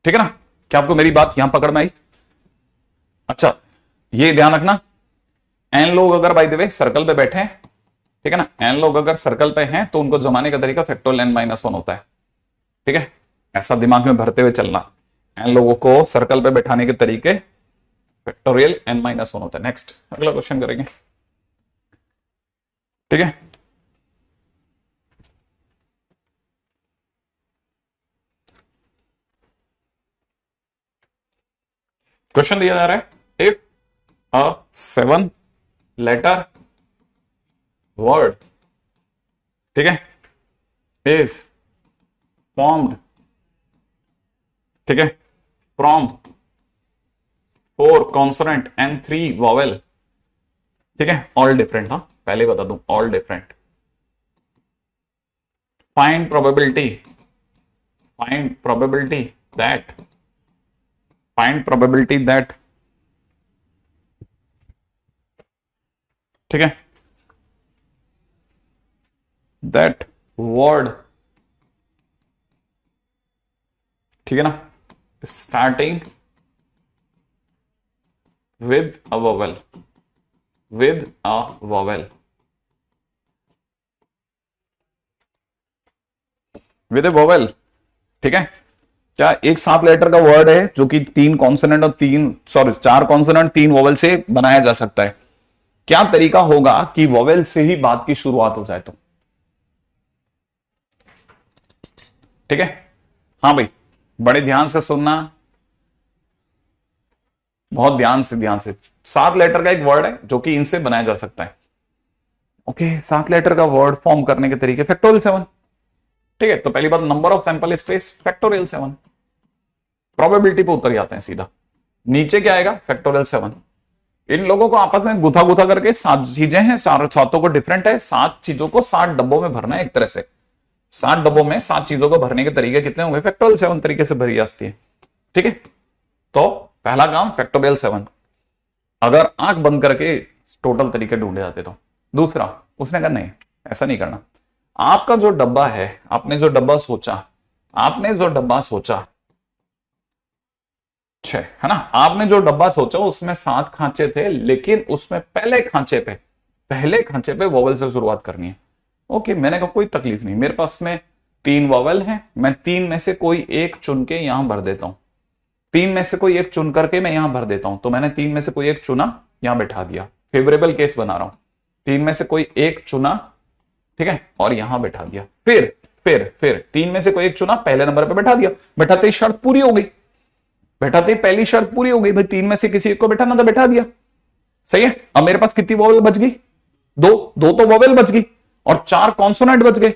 ठीक है ना, क्या आपको मेरी बात यहां पकड़ में आई? अच्छा, ये ध्यान रखना, एन लोग अगर बाय द वे सर्कल पे बैठे हैं, ठीक है ना, एन लोग अगर सर्कल पे हैं तो उनको जमाने का तरीका फैक्टोरियल n-1 होता है। ठीक है, ऐसा दिमाग में भरते हुए चलना, एन लोगों को सर्कल पे बैठाने के तरीके फैक्टोरियल n-1 होता है। नेक्स्ट, अगला क्वेश्चन करेंगे। ठीक है, क्वेश्चन दिया जा रहा है, इफ अ 7 लेटर वर्ड, ठीक है, इज फॉर्म्ड, ठीक है, फ्रॉम 4 कॉन्सोनेंट एंड 3 वॉवेल, ठीक है, ऑल डिफरेंट, हाँ पहले बता दूं, all different, find probability, find probability that, find probability that, ठीक है, दैट वर्ड, ठीक है ना, starting with a vowel, with a vowel, with A vowel, ठीक है, क्या एक 7 लेटर का वर्ड है जो कि 3 कॉन्सोनेंट और 4 कॉन्सोनेंट 3 वोवेल से बनाया जा सकता है? क्या तरीका होगा कि वोवेल से ही बात की शुरुआत हो जाए? तो ठीक है, हाँ भाई, बड़े ध्यान से सुनना, बहुत ध्यान से 7 लेटर का एक वर्ड है जो कि इनसे बनाया जा सकता है। ओके, 7 लेटर का वर्ड फॉर्म करने के तरीके फैक्टोरियल 7। ठीक है, तो पहली बात, number of sample space factorial 7। Probability पे उतर जाते हैं सीधा, नीचे क्या आएगा, फैक्टोरियल 7। इन लोगों को आपस में गुथा गुथा करके 7 चीजें हैं, सातों को डिफरेंट है, 7 चीजों को 7 डब्बों में भरना है एक तरह से। 7 डब्बों में 7 चीजों को भरने के तरीके कितने होंगे? फैक्टोरियल 7 तरीके से भरी जाती है। ठीक है, तो पहला काम फैक्टोरियल 7, अगर आंख बंद करके टोटल तरीके ढूंढे जाते तो। दूसरा, उसने कहा नहीं, ऐसा नहीं करना, आपका जो डब्बा है, आपने जो डब्बा सोचा 6, है ना, आपने जो डब्बा सोचा उसमें 7 खांचे थे, लेकिन उसमें पहले खांचे पे वोवेल से शुरुआत करनी है। ओके, मैंने कहा कोई तकलीफ नहीं, मेरे पास में 3 वोवेल हैं, मैं 3 में से कोई एक चुन के यहां भर देता हूं, 3 में से कोई एक चुन करके मैं यहां भर देता हूं। तो मैंने 3 में से कोई एक चुना, यहां बैठा दिया, फेवरेबल केस बना रहा हूं, 3 में से कोई एक चुना, ठीक है, और यहां बैठा दिया। फिर 3 में से कोई एक चुना, पहले नंबर पे बैठा दिया, बैठाते ही शर्त पूरी हो गई, बैठाते ही पहली शर्त पूरी हो गई भाई, 3 में से किसी एक को बैठाना था, बैठा दिया। सही है, अब मेरे पास कितनी वोवेल बच गई? 2 तो वोवेल बच गई और 4 कॉन्सोनेंट बच गए।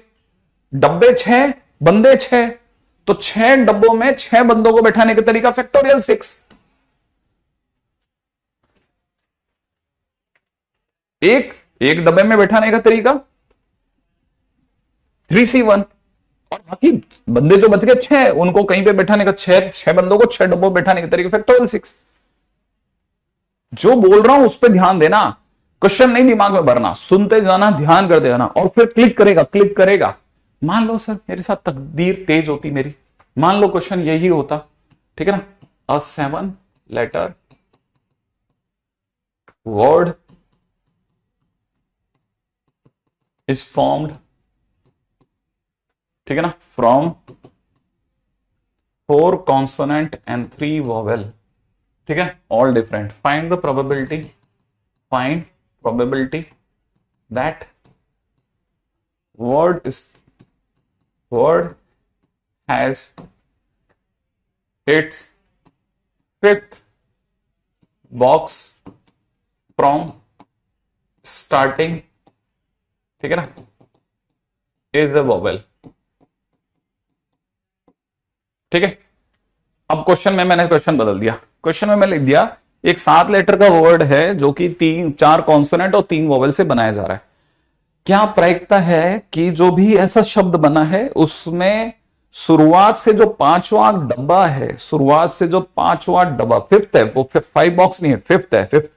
डब्बे 6, बंदे 6, तो 6 डब्बों में 6 बंदों को बैठाने का तरीका फैक्टोरियल 6। एक डब्बे में बैठाने का तरीका 3C1, और बाकी बंदे जो बच गए 6, उनको कहीं पे बैठाने का, 6 बंदों को 6 डब्बों में बैठाने के तरीके फैक्टोरियल 6। जो बोल रहा हूं उस पर ध्यान देना, क्वेश्चन नहीं दिमाग में भरना, सुनते जाना, ध्यान करते जाना, और फिर क्लिक करेगा। मान लो सर मेरे साथ तकदीर तेज होती मेरी, मान लो क्वेश्चन यही होता, ठीक है ना, अ 7 लेटर वर्ड इज फॉर्म्ड, ठीक है ना, फ्रॉम 4 कॉन्सोनेंट एंड 3 वोवेल, ठीक है, all different. Find the probability, find probability that word has its 5th box from starting, ठीक है ना, is a vowel. ठीक है. अब क्वेश्चन में मैंने क्वेश्चन बदल दिया. क्वेश्चन में मैं लिख दिया एक 7 लेटर का वर्ड है जो कि 4 कॉन्सोनेंट और 3 वोवेल से बनाया जा रहा है. क्या प्रायिकता है कि जो भी ऐसा शब्द बना है उसमें शुरुआत से जो 5वां डब्बा है, शुरुआत से जो 5वां डब्बा, 5th है, वो 5 बॉक्स नहीं है, 5th है, 5th,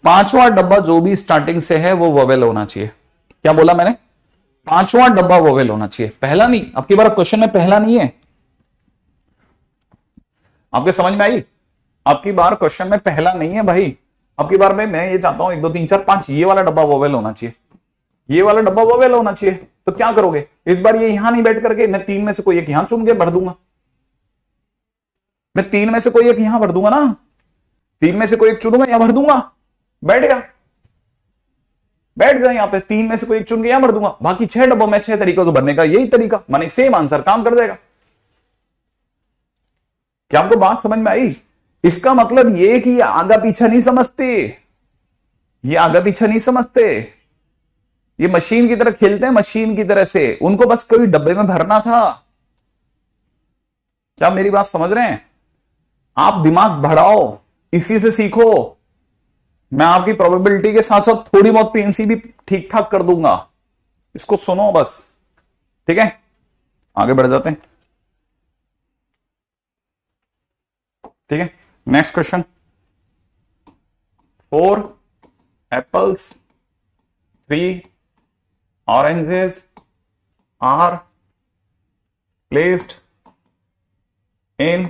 5वां डब्बा जो भी स्टार्टिंग से है वो वोवेल होना चाहिए. क्या बोला मैंने? 5वां डब्बा वोवेल होना चाहिए, पहला नहीं. आपकी बार क्वेश्चन में पहला नहीं है. आपके समझ में आई? आपकी बार क्वेश्चन में पहला नहीं है भाई. आपकी बार में मैं ये चाहता हूं 1 2 3 4 5 ये वाला डब्बा वोवेल होना चाहिए, ये वाला डब्बा वोवेल होना चाहिए. तो क्या करोगे इस बार? ये यहां नहीं बैठ करके मैं 3 में से कोई एक यहां चुन के भर दूंगा. मैं 3 में से कोई एक यहां भर दूंगा ना, 3 में से कोई एक चुनूंगा, यहां भर दूंगा, बैठ गया, बैठ जाए यहां पे. 3 में से कोई एक चुन के यहां भर दूंगा. बाकी 6 डब्बों में 6 तरीकों से भरने का यही तरीका, माने सेम आंसर काम कर जाएगा. क्या आपको बात समझ में आई? इसका मतलब ये कि ये आगा पीछा नहीं समझते, ये आगा पीछा नहीं समझते, ये मशीन की तरह खेलते हैं, मशीन की तरह से. उनको बस कोई डब्बे में भरना था. क्या मेरी बात समझ रहे हैं? आप दिमाग बढ़ाओ, इसी से सीखो. मैं आपकी प्रोबेबिलिटी के साथ साथ थोड़ी बहुत पीएनसी भी ठीक ठाक कर दूंगा. इसको सुनो बस, ठीक है. आगे बढ़ जाते हैं, ठीक है. Next question. 4 apples 3 oranges are placed in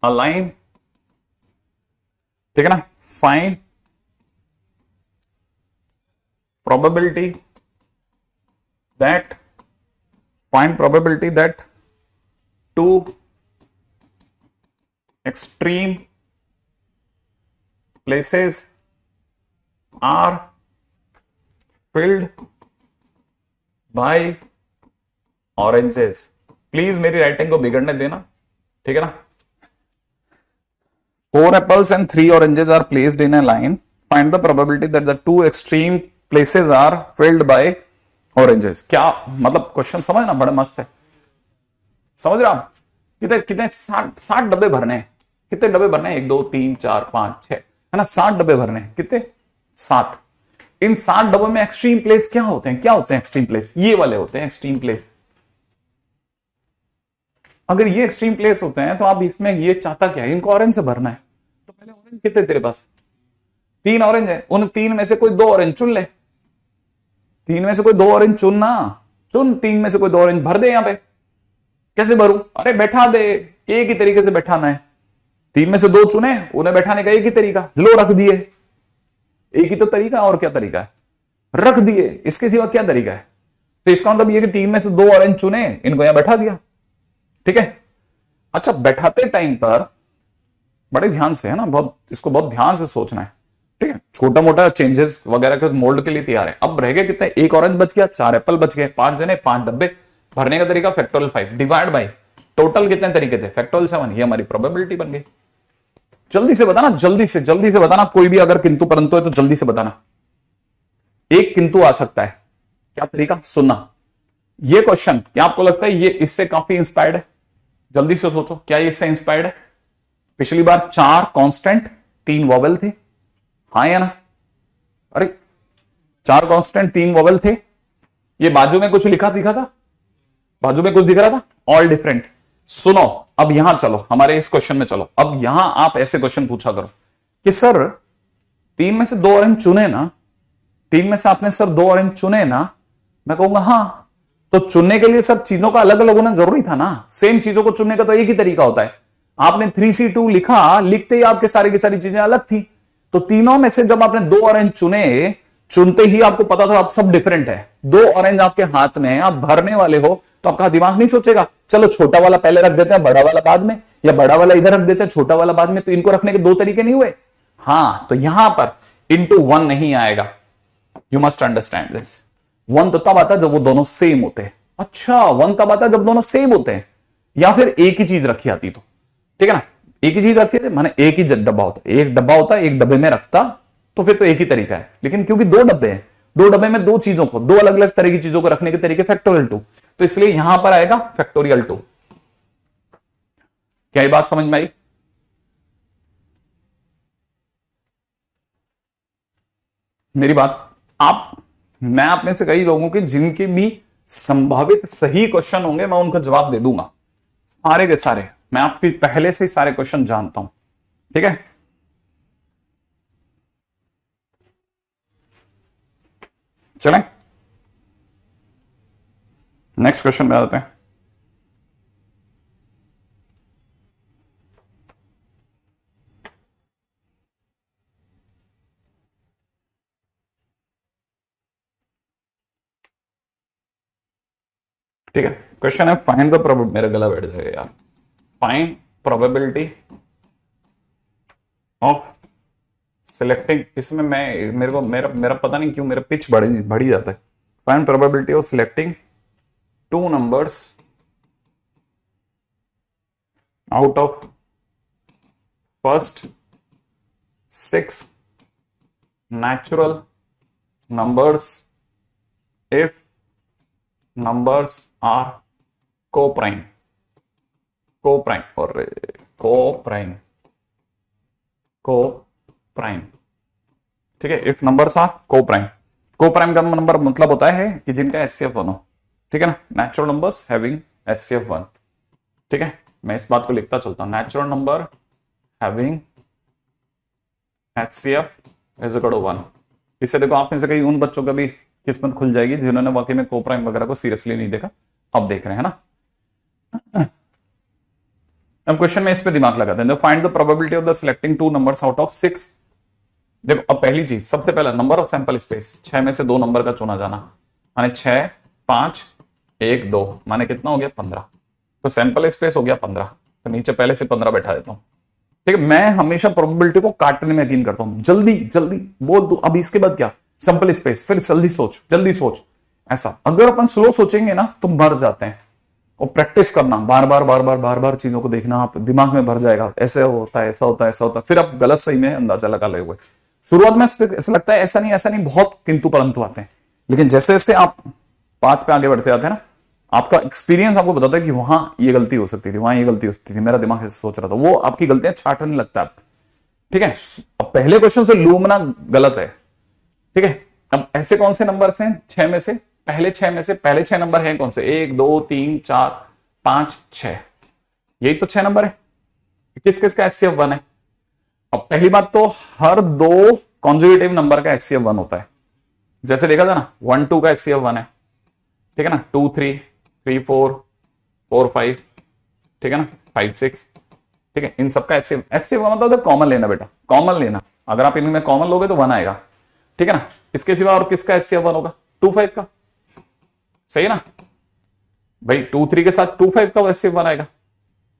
a line, ठीक है ना. Find probability that 2 extreme places are filled by oranges. Please मेरी राइटिंग को बिगड़ने देना, ठीक है ना. 4 apples and 3 oranges are placed in a line. Find the probability that the 2 extreme places are filled by oranges. क्या मतलब क्वेश्चन समझना बड़ा मस्त है. समझ रहे आप? कितने कितने 60 डब्बे भरने हैं. कितने डब्बे भरने हैं? 1 2 3 4 5 6 है ना, 60 डब्बे भरने हैं. कितने? 7. इन 7 डब्बों में एक्सट्रीम प्लेस क्या होते हैं? क्या होते हैं एक्सट्रीम प्लेस? ये वाले होते हैं एक्सट्रीम प्लेस. अगर ये एक्सट्रीम प्लेस होते हैं तो आप इसमें ये चाहता क्या है? इनको ऑरेंज से भरना है. तो पहले ऑरेंज कितने तेरे पास? 3 ऑरेंज है. उन 3 में से कोई 2 ऑरेंज चुन ले. 3 में से कोई 2 ऑरेंज चुनना, चुन. 3 में से कोई 2 ऑरेंज भर दे. यहां पे कैसे भरू? अरे बैठा दे, एक ही तरीके से बैठाना है. 3 में से 2 चुने, उन्हें बैठाने का एक ही तरीका, लो रख दिए. एक ही तो तरीका, और क्या तरीका है? रख दिए. इसके सिवा क्या तरीका है? तो इसका मतलब ये कि 3 में से 2 ऑरेंज चुने, इनको यहां बैठा दिया, ठीक है. अच्छा, बैठाते टाइम पर बड़े ध्यान से, है ना, बहुत इसको बहुत ध्यान से सोचना है, ठीक है. छोटा मोटा चेंजेस वगैरह के मोल्ड के लिए तैयार है. अब रह गए कितने? 1 ऑरेंज बच गया, 4 एप्पल बच गए, 5 जने 5 डब्बे. भरने का तरीका फैक्टोरियल 5 डिवाइड बाय टोटल कितने तरीके थे? फैक्टोरियल 7. ये हमारी प्रोबेबिलिटी बन गई. जल्दी से बताना, जल्दी से बताना. कोई भी अगर किंतु परंतु है तो जल्दी से बताना. एक किंतु आ सकता है. क्या तरीका? सुनना. ये क्वेश्चन क्या आपको लगता है ये इससे काफी इंस्पायर्ड है? जल्दी से सोचो, क्या ये इससे इंस्पायर्ड है? पिछली बार 4 कांस्टेंट 3 वोवेल थे, हाँ या ना? अरे 4 कांस्टेंट 3 वोवेल थे. ये बाजू में कुछ लिखा दिखा था? बाजू में कुछ दिख रहा था? All different. सुनो, अब यहां चलो, हमारे इस क्वेश्चन में चलो. अब यहां आप ऐसे क्वेश्चन पूछा करो कि सर 3 में से 2 ऑरेंज चुने ना, 3 में से आपने सर 2 ऑरेंज चुने ना. मैं कहूंगा हाँ. तो चुनने के लिए सर चीजों का अलग अलग होना जरूरी था ना. सेम चीजों को चुनने का तो एक ही तरीका होता है. आपने 3C2 लिखा, लिखते ही आपके सारी की सारी चीजें अलग थी. तो तो तीनों में से जब आपने दो ऑरेंज चुने, चुनते ही आपको पता था आप सब डिफरेंट है, दो ऑरेंज आपके हाथ में है, आप भरने वाले हो, तो आपका दिमाग नहीं सोचेगा चलो छोटा वाला पहले रख देते हैं, बड़ा वाला बाद में, या बड़ा वाला इधर रख देते हैं, छोटा वाला बाद में। तो इनको रखने के दो तरीके नहीं हुए। हाँ, तो यहां पर इंटू वन नहीं आएगा। You must understand this. One तो तब आता है जब वो दोनों सेम होते हैं। अच्छा, वन तब आता है जब दोनों सेम होते हैं, या फिर एक ही चीज रखी आती तो, ठीक है ना, एक ही चीज रखती है माने एक ही डब्बा होता है, एक डब्बा होता है, एक डब्बे में रखता तो फिर तो एक ही तरीका है। लेकिन क्योंकि दो डब्बे हैं, दो डब्बे में दो चीजों को, दो अलग अलग तरह की चीजों को रखने के तरीके फैक्टोरियल 2, तो इसलिए यहां पर आएगा फैक्टोरियल 2। क्या ये बात समझ में आई? मेरी बात मैं अपने से कई लोगों के जिनके भी संभावित सही क्वेश्चन होंगे मैं उनका जवाब दे दूंगा, सारे के सारे। मैं आपके पहले से ही सारे क्वेश्चन जानता हूं, ठीक है। चलें नेक्स्ट क्वेश्चन में आते हैं। ठीक है, क्वेश्चन है फाइंड द प्रोबेबिलिटी, मेरा गला बैठ जाएगा यार, फाइंड प्रोबेबिलिटी ऑफ सिलेक्टिंग। इसमें मैं मेरे को मेरा मेरा पता नहीं क्यों मेरा पिच बढ़ ही जाता है। Find probability of selecting two numbers out of first 6 natural numbers if numbers are co-prime और co-prime, ठीक है। इफ नंबर्स आर को-प्राइम का नंबर मतलब होता है कि जिनका HCF 1 हो, ठीक है ना, नेचुरल नंबर्स हैविंग HCF 1, ठीक है। मैं इस बात को लिखता चलता हूं, natural number having HCF is equal to 1। इससे देखो आप में से कई उन बच्चों का भी किस्मत खुल जाएगी जिन्होंने वाकई में को-प्राइम वगैरह को सीरियसली नहीं देखा, अब देख रहे हैं ना। अब क्वेश्चन में इस पे दिमाग लगाते हैं, find the probability of the selecting two numbers out of 6। देखो अब पहली चीज, सबसे पहला नंबर ऑफ सैंपल स्पेस, 6 में से 2 नंबर का चुना जाना, माने 6 5 1 2 माने कितना हो गया 15, तो सैंपल स्पेस हो गया 15, तो नीचे पहले से 15 बैठा देता हूं, ठीक है। मैं हमेशा प्रोबेबिलिटी को काटने में यकीन करता हूं, जल्दी जल्दी बोल दू, अब इसके बाद क्या, सैंपल स्पेस, फिर जल्दी सोच। ऐसा अगर अपन स्लो सोचेंगे ना तो मर जाते हैं। और प्रैक्टिस करना, बार बार चीजों को देखना, आप दिमाग में भर जाएगा, ऐसे होता है, ऐसा होता है, ऐसा होता है, फिर आप गलत सही में अंदाजा लगा ले हुए। शुरुआत में ऐसा लगता है ऐसा नहीं, बहुत किंतु परंतु आते हैं, लेकिन जैसे जैसे आप पाथ पे आगे बढ़ते जाते हैं ना, आपका एक्सपीरियंस आपको बताता है कि वहां ये गलती हो सकती थी, वहां ये गलती हो सकती थी, मेरा दिमाग ऐसे सोच रहा था, वो आपकी गलतियां छाटने लगता है, ठीक है। अब पहले क्वेश्चन से लूमना गलत है, ठीक है। अब ऐसे कौन से नंबर हैं 6 में से, पहले 6 नंबर हैं कौन से, 1 2 3 4 5 6, यही तो 6 नंबर है। किस किस का HCF 1 है? अब पहली बात तो हर 2 कॉन्जुगेटिव नंबर का HCF 1 होता है, जैसे देखा था ना 1 2 का HCF 1 है, ठीक है ना, 2 3 3 4 4 5, ठीक है ना, 5 6, ठीक है। इन सबका HCF मतलब कॉमन लेना बेटा, कॉमन लेना, अगर आप इनमें कॉमन लोगे तो 1 आएगा, ठीक है ना। इसके सिवा और किसका HCF 1 होगा, 2 5 का, सही है ना भाई, 2 3 के साथ 2 5 का HCF 1 आएगा,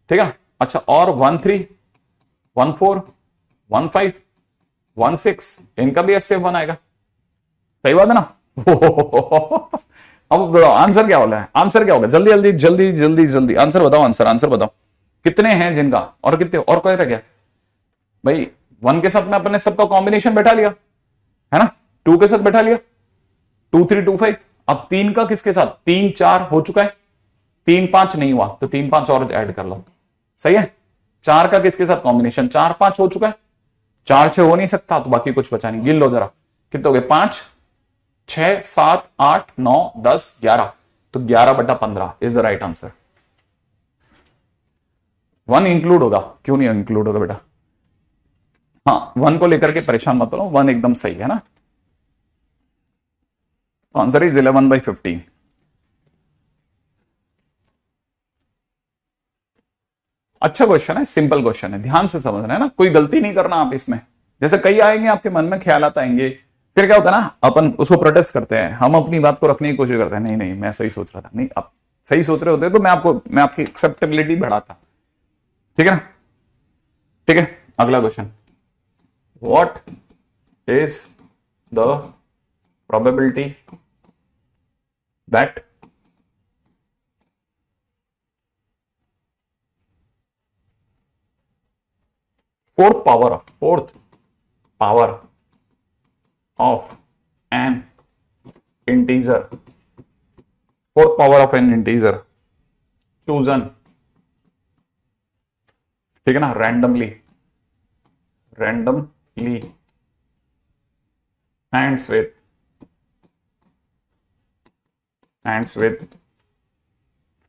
ठीक है। अच्छा, और 1 3 1 4 1 5 1 6 इनका भी HCF 1 आएगा, सही बात है ना। अब आंसर क्या होगा, जल्दी आंसर बताओ, आंसर बताओ कितने हैं जिनका, और कितने, और कोई रह गया भाई। 1 के साथ में अपने सबका कॉम्बिनेशन बैठा लिया है ना, 2 के साथ बैठा लिया 2 3 2 5, अब 3 का किसके साथ, 3 4 हो चुका है, 3 5 नहीं हुआ तो 3 5 और ऐड कर लो, सही है। 4 का किसके साथ कॉम्बिनेशन, 4 5 हो चुका है, 4 6 हो नहीं सकता, तो बाकी कुछ बचा नहीं, गिन लो जरा कितने हो गए, 5 6 7 8 9 10 11, तो 11/15 is the right answer. 1 include होगा, क्यों नहीं इंक्लूड होगा बेटा, हाँ 1 को लेकर के परेशान मत हो, 1 एकदम सही है ना, आंसर इज 11/15। अच्छा क्वेश्चन है, सिंपल क्वेश्चन है, ध्यान से समझना है ना, कोई गलती नहीं करना आप इसमें, जैसे कई आएंगे आपके मन में ख्यालात आएंगे, फिर क्या होता है ना, अपन उसको प्रोटेस्ट करते हैं, हम अपनी बात को रखने की कोशिश करते हैं, नहीं नहीं मैं सही सोच रहा था, नहीं आप सही सोच रहे होते तो मैं आपकी एक्सेप्टेबिलिटी बढ़ाता। ठीक है ना? ठीक है, अगला question, what is the probability that fourth power of an integer, fourth power of an integer chosen, ठीक है ना, randomly ends with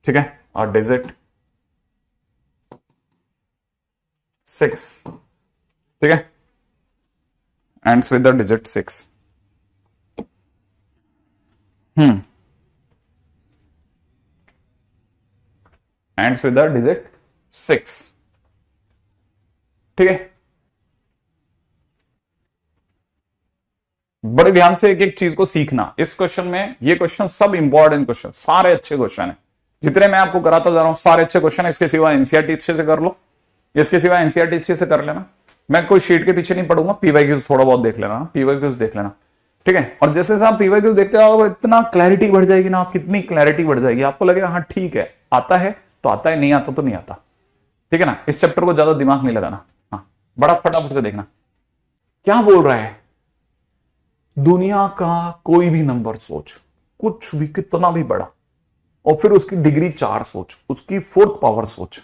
ठीक है, और digit 6, ठीक है, ends with the digit 6। ends with the digit 6, ठीक है। बड़े ध्यान से एक एक चीज को सीखना इस क्वेश्चन में, ये क्वेश्चन सब इंपॉर्टेंट क्वेश्चन, सारे अच्छे क्वेश्चन है, जितने मैं आपको कराता जा रहा हूं सारे अच्छे क्वेश्चन है। इसके सिवा एनसीईआरटी अच्छे से कर लो, इसके सिवा एनसीईआरटी अच्छे से कर लेना। मैं कोई शीट के पीछे नहीं पढ़ूंगा, पीवाईक्यूज थोड़ा बहुत देख लेना, पीवाईक्यूज देख लेना, ठीक है। और जैसे आप पीवाईक्यूज देखते हो इतना क्लैरिटी बढ़ जाएगी ना, आप कितनी क्लैरिटी बढ़ जाएगी, आपको लगेगा हाँ ठीक है, आता है तो आता है, नहीं आता तो नहीं आता, ठीक है ना। इस चैप्टर को ज्यादा दिमाग नहीं लगाना, हाँ बड़ा फटाफट से देखना। क्या बोल रहा है, दुनिया का कोई भी नंबर सोच, कुछ भी कितना भी बड़ा, और फिर उसकी डिग्री 4 सोच, उसकी 4th पावर सोच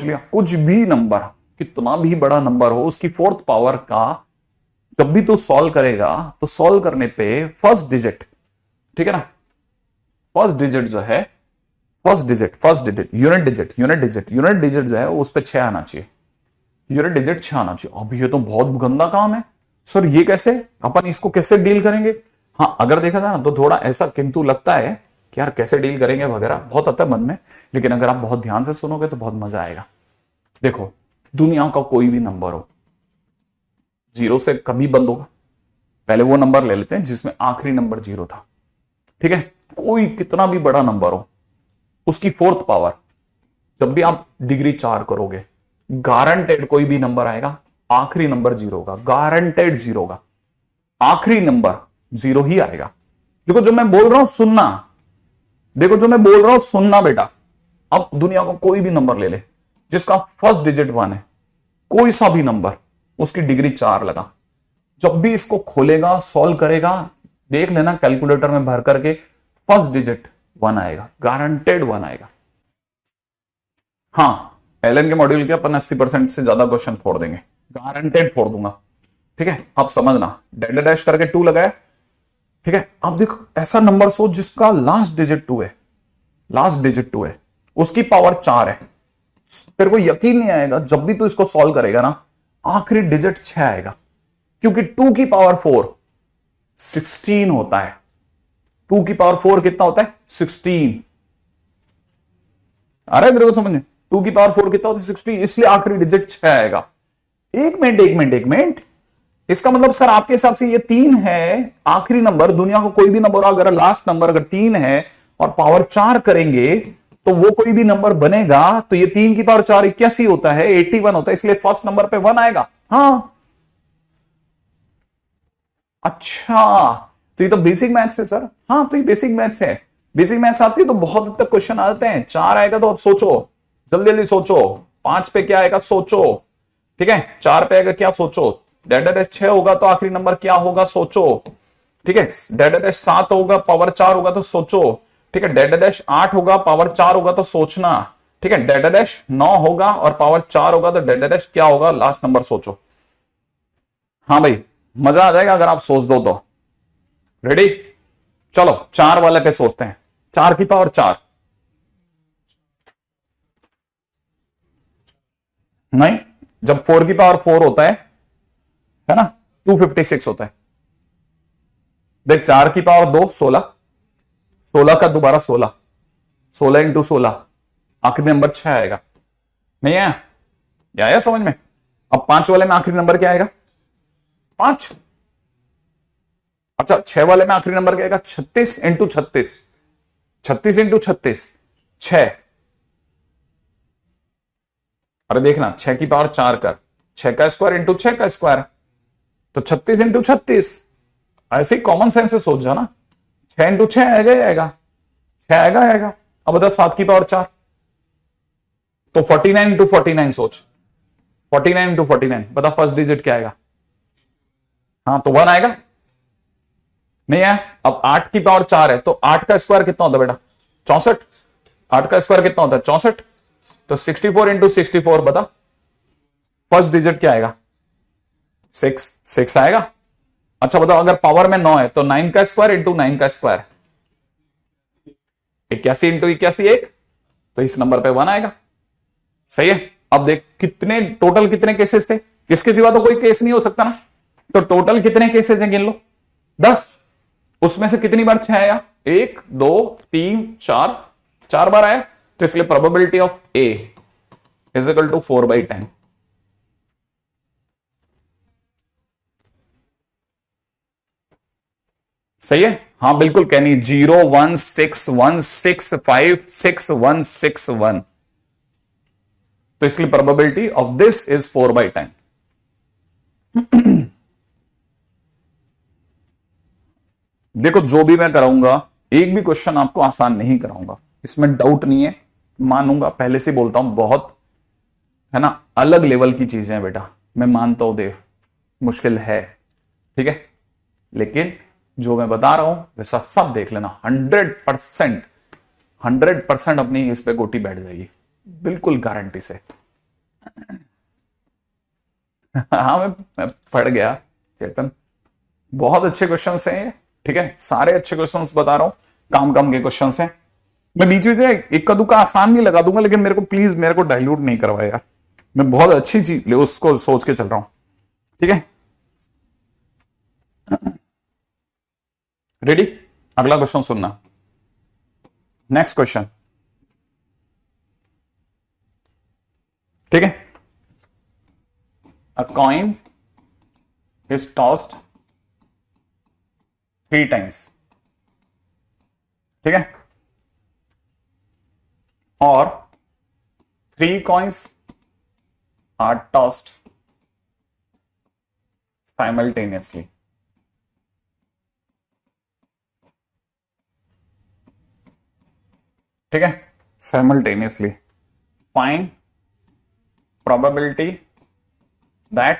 लिया, कुछ भी नंबर कितना भी बड़ा नंबर हो उसकी 4th पावर का जब भी तू सॉल्व करेगा तो सॉल्व करने पे फर्स्ट डिजिट, ठीक है ना, फर्स्ट डिजिट जो है, फर्स्ट डिजिट यूनिट डिजिट जो है उस पे 6 आना चाहिए, यूनिट डिजिट 6 आना चाहिए। अब ये तो बहुत गंदा काम है सर, ये कैसे, अपन इसको कैसे डील करेंगे? हाँ अगर देखा जाए ना तो थोड़ा ऐसा किंतु लगता है कि यार कैसे डील करेंगे वगैरह बहुत आता है मन में, लेकिन अगर आप बहुत ध्यान से सुनोगे तो बहुत मजा आएगा। देखो दुनिया का कोई भी नंबर हो, 0 से कभी बंद होगा, पहले वो नंबर ले लेते हैं जिसमें आखिरी नंबर 0 था, ठीक है। कोई कितना भी बड़ा नंबर हो उसकी 4th पावर जब भी आप डिग्री 4 करोगे, गारंटेड कोई भी नंबर आएगा आखिरी नंबर 0 होगा, गारंटेड 0 होगा, आखिरी नंबर 0 ही आएगा। देखो जो मैं बोल रहा हूं सुनना, देखो जो मैं बोल रहा हूं सुनना बेटा। अब दुनिया का कोई भी नंबर ले ले जिसका फर्स्ट डिजिट 1 है, कोई सा भी नंबर, उसकी डिग्री 4 लगा, जब भी इसको खोलेगा सॉल्व करेगा, देख लेना कैलकुलेटर में भर करके फर्स्ट डिजिट 1 आएगा, गारंटेड 1 आएगा। हाँ एलएन के मॉड्यूल के अपन 80% से ज्यादा क्वेश्चन फोड़ देंगे, गारंटेड फोड़ दूंगा, ठीक है। आप समझना, डैश डैश करके 2 लगाया, ठीक है। अब देखो ऐसा नंबर सोच जिसका लास्ट डिजिट 2 है, लास्ट डिजिट 2 है, उसकी पावर 4 है, तेरे को यकीन नहीं आएगा जब भी तू इसको सॉल्व करेगा ना आखिरी डिजिट 6 आएगा, क्योंकि 2 की पावर 4 16 होता है, 2 की पावर 4 कितना होता है 16, आ रहा है तेरे को समझ में, 2 की पावर 4 कितना होता है 16, इसलिए आखिरी डिजिट 6 आएगा। एक मिनट, इसका मतलब सर आपके हिसाब से ये 3 है आखिरी नंबर, दुनिया को कोई भी नंबर अगर लास्ट नंबर अगर 3 है और पावर 4 करेंगे तो वो कोई भी नंबर बनेगा, तो ये 3 की पावर 4 81 होता है, 81 होता है, इसलिए फर्स्ट नंबर पे 1 आएगा। हाँ अच्छा, तो ये तो बेसिक मैथ्स है सर। हाँ तो ये बेसिक मैथ्स है, बेसिक मैथ्स आती है तो बहुत हद तक क्वेश्चन आते हैं। 4 आएगा तो अब सोचो, जल्दी जल्दी सोचो, 5 पे क्या आएगा सोचो, ठीक है, 4 पे आएगा क्या सोचो, डेड 6 होगा तो आखिरी नंबर क्या होगा सोचो, ठीक है, डेड 7 होगा पावर 4 होगा तो सोचो, ठीक है, डेड 8 होगा पावर 4 होगा तो सोचना, ठीक है, डेड 9 होगा और पावर 4 होगा तो डेड क्या होगा लास्ट नंबर सोचो। हाँ भाई मजा आ जाएगा अगर आप सोच दो तो। रेडी, चलो 4 वाले पे सोचते हैं, 4 की पावर 4 नहीं, जब 4 की पावर 4 होता है ना, 256 होता है। देख 4 की पावर 2 16, 16 का दोबारा 16, 16 इंटू 16 आखिरी नंबर 6 आएगा, नहीं आया, या आया समझ में? अब 5 वाले में आखिरी नंबर क्या आएगा? 5। अच्छा 6 वाले में आखिरी नंबर क्या आएगा? 36 इंटू 36, 36 इंटू 36, 6। अरे देखना 6 की पावर 4 कर, 6 का स्क्वायर इंटू 6 का स्क्वायर, तो 36 इंटू 36। ऐसे ही कॉमन सेंस से सोच जाओ ना, 6 इंटू 6 आएगा ही आएगा, 6 आएगा आएगा। अब बता 7 की पावर 4, तो 49 इंटू 49 सोच, 49 इंटू 49 बता फर्स्ट डिजिट क्या आएगा? हाँ तो 1 आएगा, नहीं है। अब 8 की पावर 4 है, तो 8 का स्क्वायर कितना होता है बेटा? 64। 8 का स्क्वायर कितना होता है? 64। तो 64 इंटू 64 बता फर्स्ट डिजिट क्या आएगा? 6 आएगा। अच्छा बताओ अगर पावर में 9 है तो 9 का स्क्वायर इंटू 9 का स्क्वायर, 81 इंटू 81 1, तो इस नंबर पे 1 आएगा। सही है। अब देख कितने टोटल कितने केसेस थे, इसके सिवा तो कोई केस नहीं हो सकता ना, तो टोटल कितने केसेस हैं गिन लो, 10। उसमें से कितनी बार 6 आया? 1 2 3 4, 4 बार आया, तो इसलिए probability of A is equal to 4/10। सही है। हाँ बिल्कुल कैनी, 01616566161, तो इसलिए प्रोबेबिलिटी ऑफ दिस इज 4/10। देखो जो भी मैं कराऊंगा, एक भी क्वेश्चन आपको आसान नहीं कराऊंगा, इसमें डाउट नहीं है, मानूंगा, पहले से बोलता हूं, बहुत है ना अलग लेवल की चीजें हैं बेटा, मैं मानता हूं दे मुश्किल है, ठीक है, लेकिन जो मैं बता रहा हूं वैसा सब देख लेना, 100% 100% अपनी इस पे गोटी बैठ जाएगी, बिल्कुल गारंटी से। हाँ मैं पढ़ गया चेतन, बहुत अच्छे क्वेश्चंस हैं ये, ठीक है, सारे अच्छे क्वेश्चंस बता रहा हूं, काम के क्वेश्चंस हैं। मैं बीच में से इक्का दुक्का आसान नहीं लगा दूंगा, लेकिन मेरे को प्लीज मेरे को डाइल्यूट नहीं करवाया यार, मैं बहुत अच्छी चीज उसको सोच के चल रहा हूं, ठीक है। रेडी? अगला क्वेश्चन सुनना, नेक्स्ट क्वेश्चन, ठीक है। अ कॉइन इज टॉस्ड 3 times, ठीक है, और 3 coins are tossed simultaneously, ठीक है, simultaneously, find probability that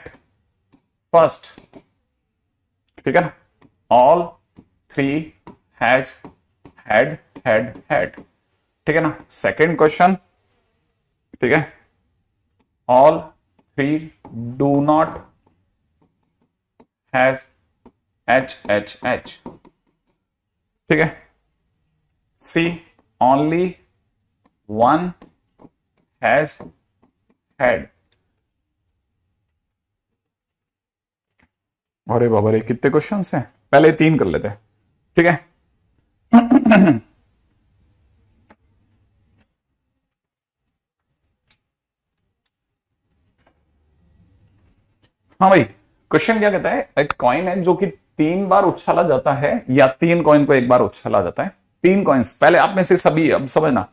first, ठीक है ना, all 3 has had, ठीक है ना। सेकेंड क्वेश्चन, ठीक है, all 3 do not has h, ठीक है। C only 1 has had। अरे बाबा रे कितने क्वेश्चंस हैं, पहले 3 कर लेते हैं, ठीक है। हाँ भाई, क्वेश्चन क्या कहता है, एक कॉइन है जो कि 3 बार उछाला जाता है, या 3 कॉइन को 1 बार उछाला जाता है, 3 कॉइन्स, पहले आप में से सभी अब समझना,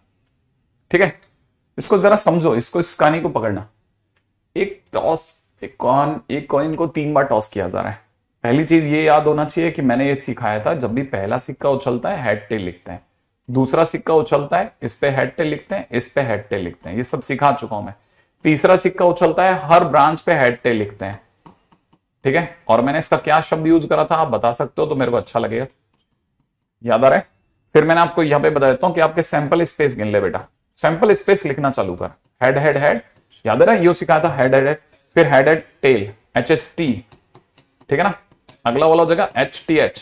ठीक है, इसको जरा समझो, इसको इस कहानी को पकड़ना। एक टॉस, एक कॉइन को 3 बार टॉस किया जा रहा है। पहली चीज ये याद होना चाहिए कि मैंने ये सिखाया था, जब भी पहला सिक्का उछलता है हेड टेल लिखते हैं, दूसरा सिक्का उछलता है इस पे हेड टेल लिखते हैं, इस पे हेड टेल लिखते हैं, ये सब सिखा चुका हूं मैं। तीसरा सिक्का उछलता है हर ब्रांच पे हेड टेल लिखते हैं, ठीक है, और मैंने इसका क्या शब्द यूज करा था आप बता सकते हो तो मेरे को अच्छा लगेगा, याद आ रहा है। फिर मैंने आपको यहां पे बता देता हूं कि आपके सैंपल स्पेस गिन ले बेटा, सैंपल स्पेस लिखना चालू कर, हेड हेड हेड, याद है ना, ये सिखाया था, हेड हेड हेड, फिर हेड हेड टेल HST, ठीक है ना, अगला वाला हो जाएगा HTH,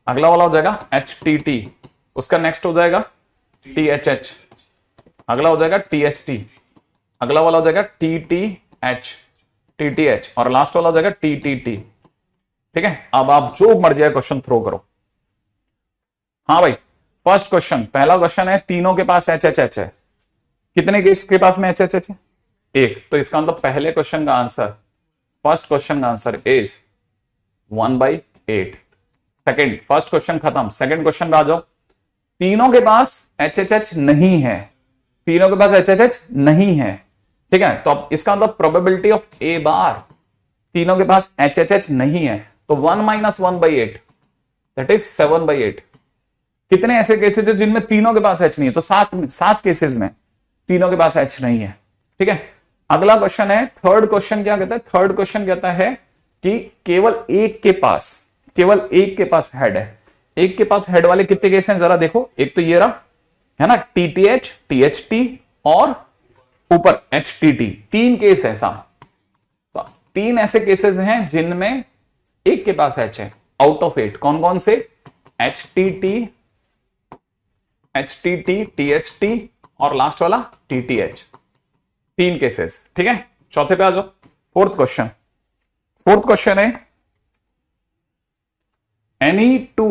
अगला वाला हो जाएगा HTT, उसका नेक्स्ट हो जाएगा THH, अगला हो जाएगा THT, अगला वाला हो जाएगा TTH, और लास्ट वाला हो जाएगा TTT, ठीक है। अब आप जो मर्जी है क्वेश्चन थ्रो करो। हाँ भाई, फर्स्ट क्वेश्चन, पहला क्वेश्चन है, तीनों के पास HHH है, कितने के इसके पास में HHH है? एक, तो इसका मतलब पहले क्वेश्चन का आंसर, फर्स्ट क्वेश्चन का answer is 1/8। Second, first question खत्म, सेकेंड क्वेश्चन पे आ जाओ। तीनों के पास HHH नहीं है, तीनों के पास HHH नहीं है, ठीक है। तो अब इसका मतलब प्रोबेबिलिटी ऑफ A बार, तीनों के पास HHH नहीं है, तो 1 - 1/8 दैट इज 7/8। कितने ऐसे केसेस है जिनमें तीनों के पास H नहीं है? तो सात केसेस में तीनों के पास H नहीं है, ठीक है। अगला क्वेश्चन है, थर्ड क्वेश्चन क्या कहता है? थर्ड क्वेश्चन कहता है कि केवल एक के पास हेड है। एक के पास हेड वाले कितने केस हैं जरा देखो। एक तो ये रहा है ना, TTH, THT और ऊपर HTT, तीन केस है साहब। तो तीन ऐसे केसेस हैं जिनमें एक के पास H है आउट ऑफ 8। कौन कौन से? HTT, THT और लास्ट वाला TTH, तीन केसेस, ठीक है। चौथे पे आ जाओ, फोर्थ क्वेश्चन है any two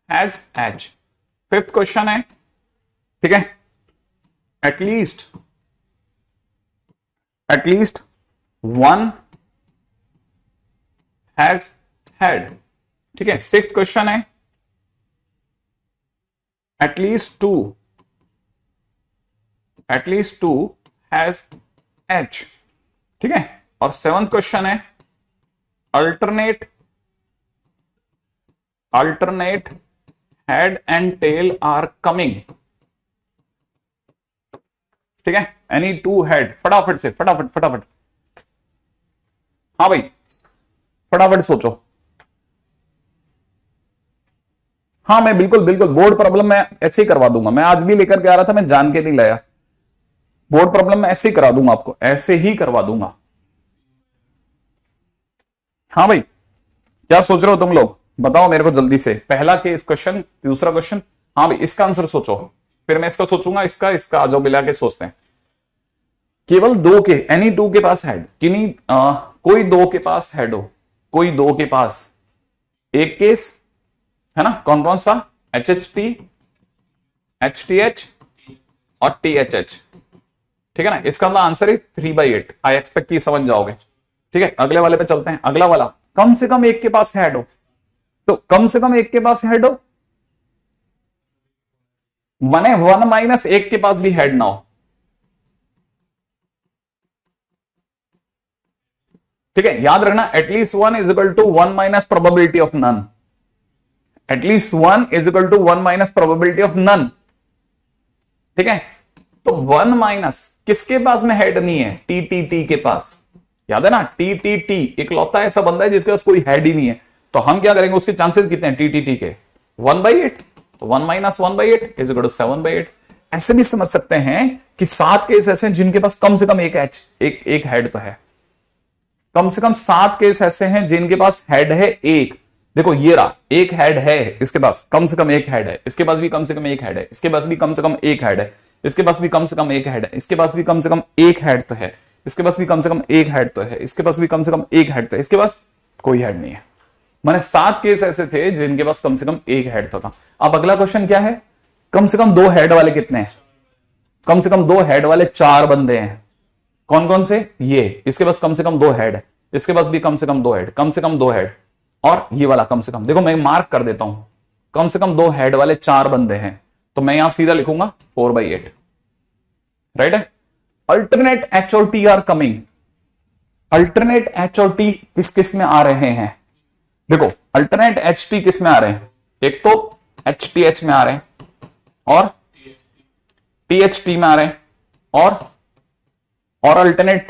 has H। Fifth question है, ठीक है, एटलीस्ट वन हैज हेड, ठीक है। सिक्स्थ क्वेश्चन है एटलीस्ट टू हैज H, ठीक है। और सेवंथ क्वेश्चन है alternate head and tail are coming, ठीक है। एनी टू हेड, फटाफट से फटाफट। हाँ भाई फटाफट सोचो। हाँ मैं बिल्कुल बोर्ड प्रॉब्लम मैं ऐसे ही करवा दूंगा। मैं आज भी लेकर के आ रहा था, मैं जान के नहीं लाया। बोर्ड प्रॉब्लम मैं ऐसे ही करा दूंगा आपको, ऐसे ही करवा दूंगा। हाँ भाई क्या सोच रहे हो तुम लोग, बताओ मेरे को जल्दी से। पहला केस क्वेश्चन, दूसरा क्वेश्चन। हाँ भाई इसका आंसर सोचो, फिर मैं इसका सोचूंगा, इसका आ जाओ मिला के सोचते हैं। केवल दो के, एनी टू के पास हेड, किन्हीं कोई दो के पास हेड हो, कोई दो के पास एक केस है ना। कौन कौन सा? HHT, HTH और THH, ठीक है ना। इसका मतलब आंसर इज 3/8। आई एक्सपेक्ट कि समझ जाओगे, ठीक है। अगले वाले पे चलते हैं। अगला वाला, कम से कम एक के पास हेड हो, तो कम से कम एक के पास हेड हो माने 1 - एक के पास भी हेड ना हो, ठीक है। याद रखना at least 1 is equal to 1 - probability of none, at least 1 is equal to 1 - probability of none, ठीक है। तो 1 - किसके पास में हेड नहीं है? TTT के पास। याद है ना, TTT इकलौता ऐसा बंदा है जिसके पास कोई हेड ही नहीं है। तो हम क्या करेंगे, उसके चांसेस कितने हैं TTT के? 1/8। तो 1 - 1/8 इज इक्वल टू 7/8। ऐसे भी समझ सकते हैं कि 7 केस ऐसे हैं जिनके पास कम से कम एक हेड तो है। कम से कम 7 केस ऐसे हैं जिनके पास हेड है एक। देखो ये रहा, एक हेड है इसके पास, कम से कम एक हेड है, इसके पास भी कम से कम एक हेड है, इसके पास भी कम से कम एक हेड है, इसके पास भी कम से कम एक हेड है, इसके पास भी कम से कम एक हेड तो है, इसके पास भी कम से कम एक हेड तो है, इसके पास भी कम से कम एक हेड तो है, इसके पास कोई हेड नहीं है। माने 7 केस ऐसे थे जिनके पास कम से कम एक हेड था। अब अगला क्वेश्चन क्या है? कम से कम 2 हेड वाले कितने हैं? कम से कम 2 हेड वाले 4 बंदे हैं। कौन कौन से? ये, इसके पास कम से कम 2 हेड है, इसके पास भी कम से कम 2 हेड, कम से कम 2 हेड, और ये वाला कम से कम। देखो मैं मार्क कर देता हूं, कम से कम 2 हेड वाले 4 बंदे हैं, तो मैं यहां सीधा लिखूंगा 4/8, राइट है। अल्टरनेट H और T are coming. Alternate H और T किस किस में आ रहे हैं? देखो अल्टरनेट HT किस में आ रहे हैं? एक तो HTH में आ रहे हैं और THT में आ रहे हैं, और अल्टरनेट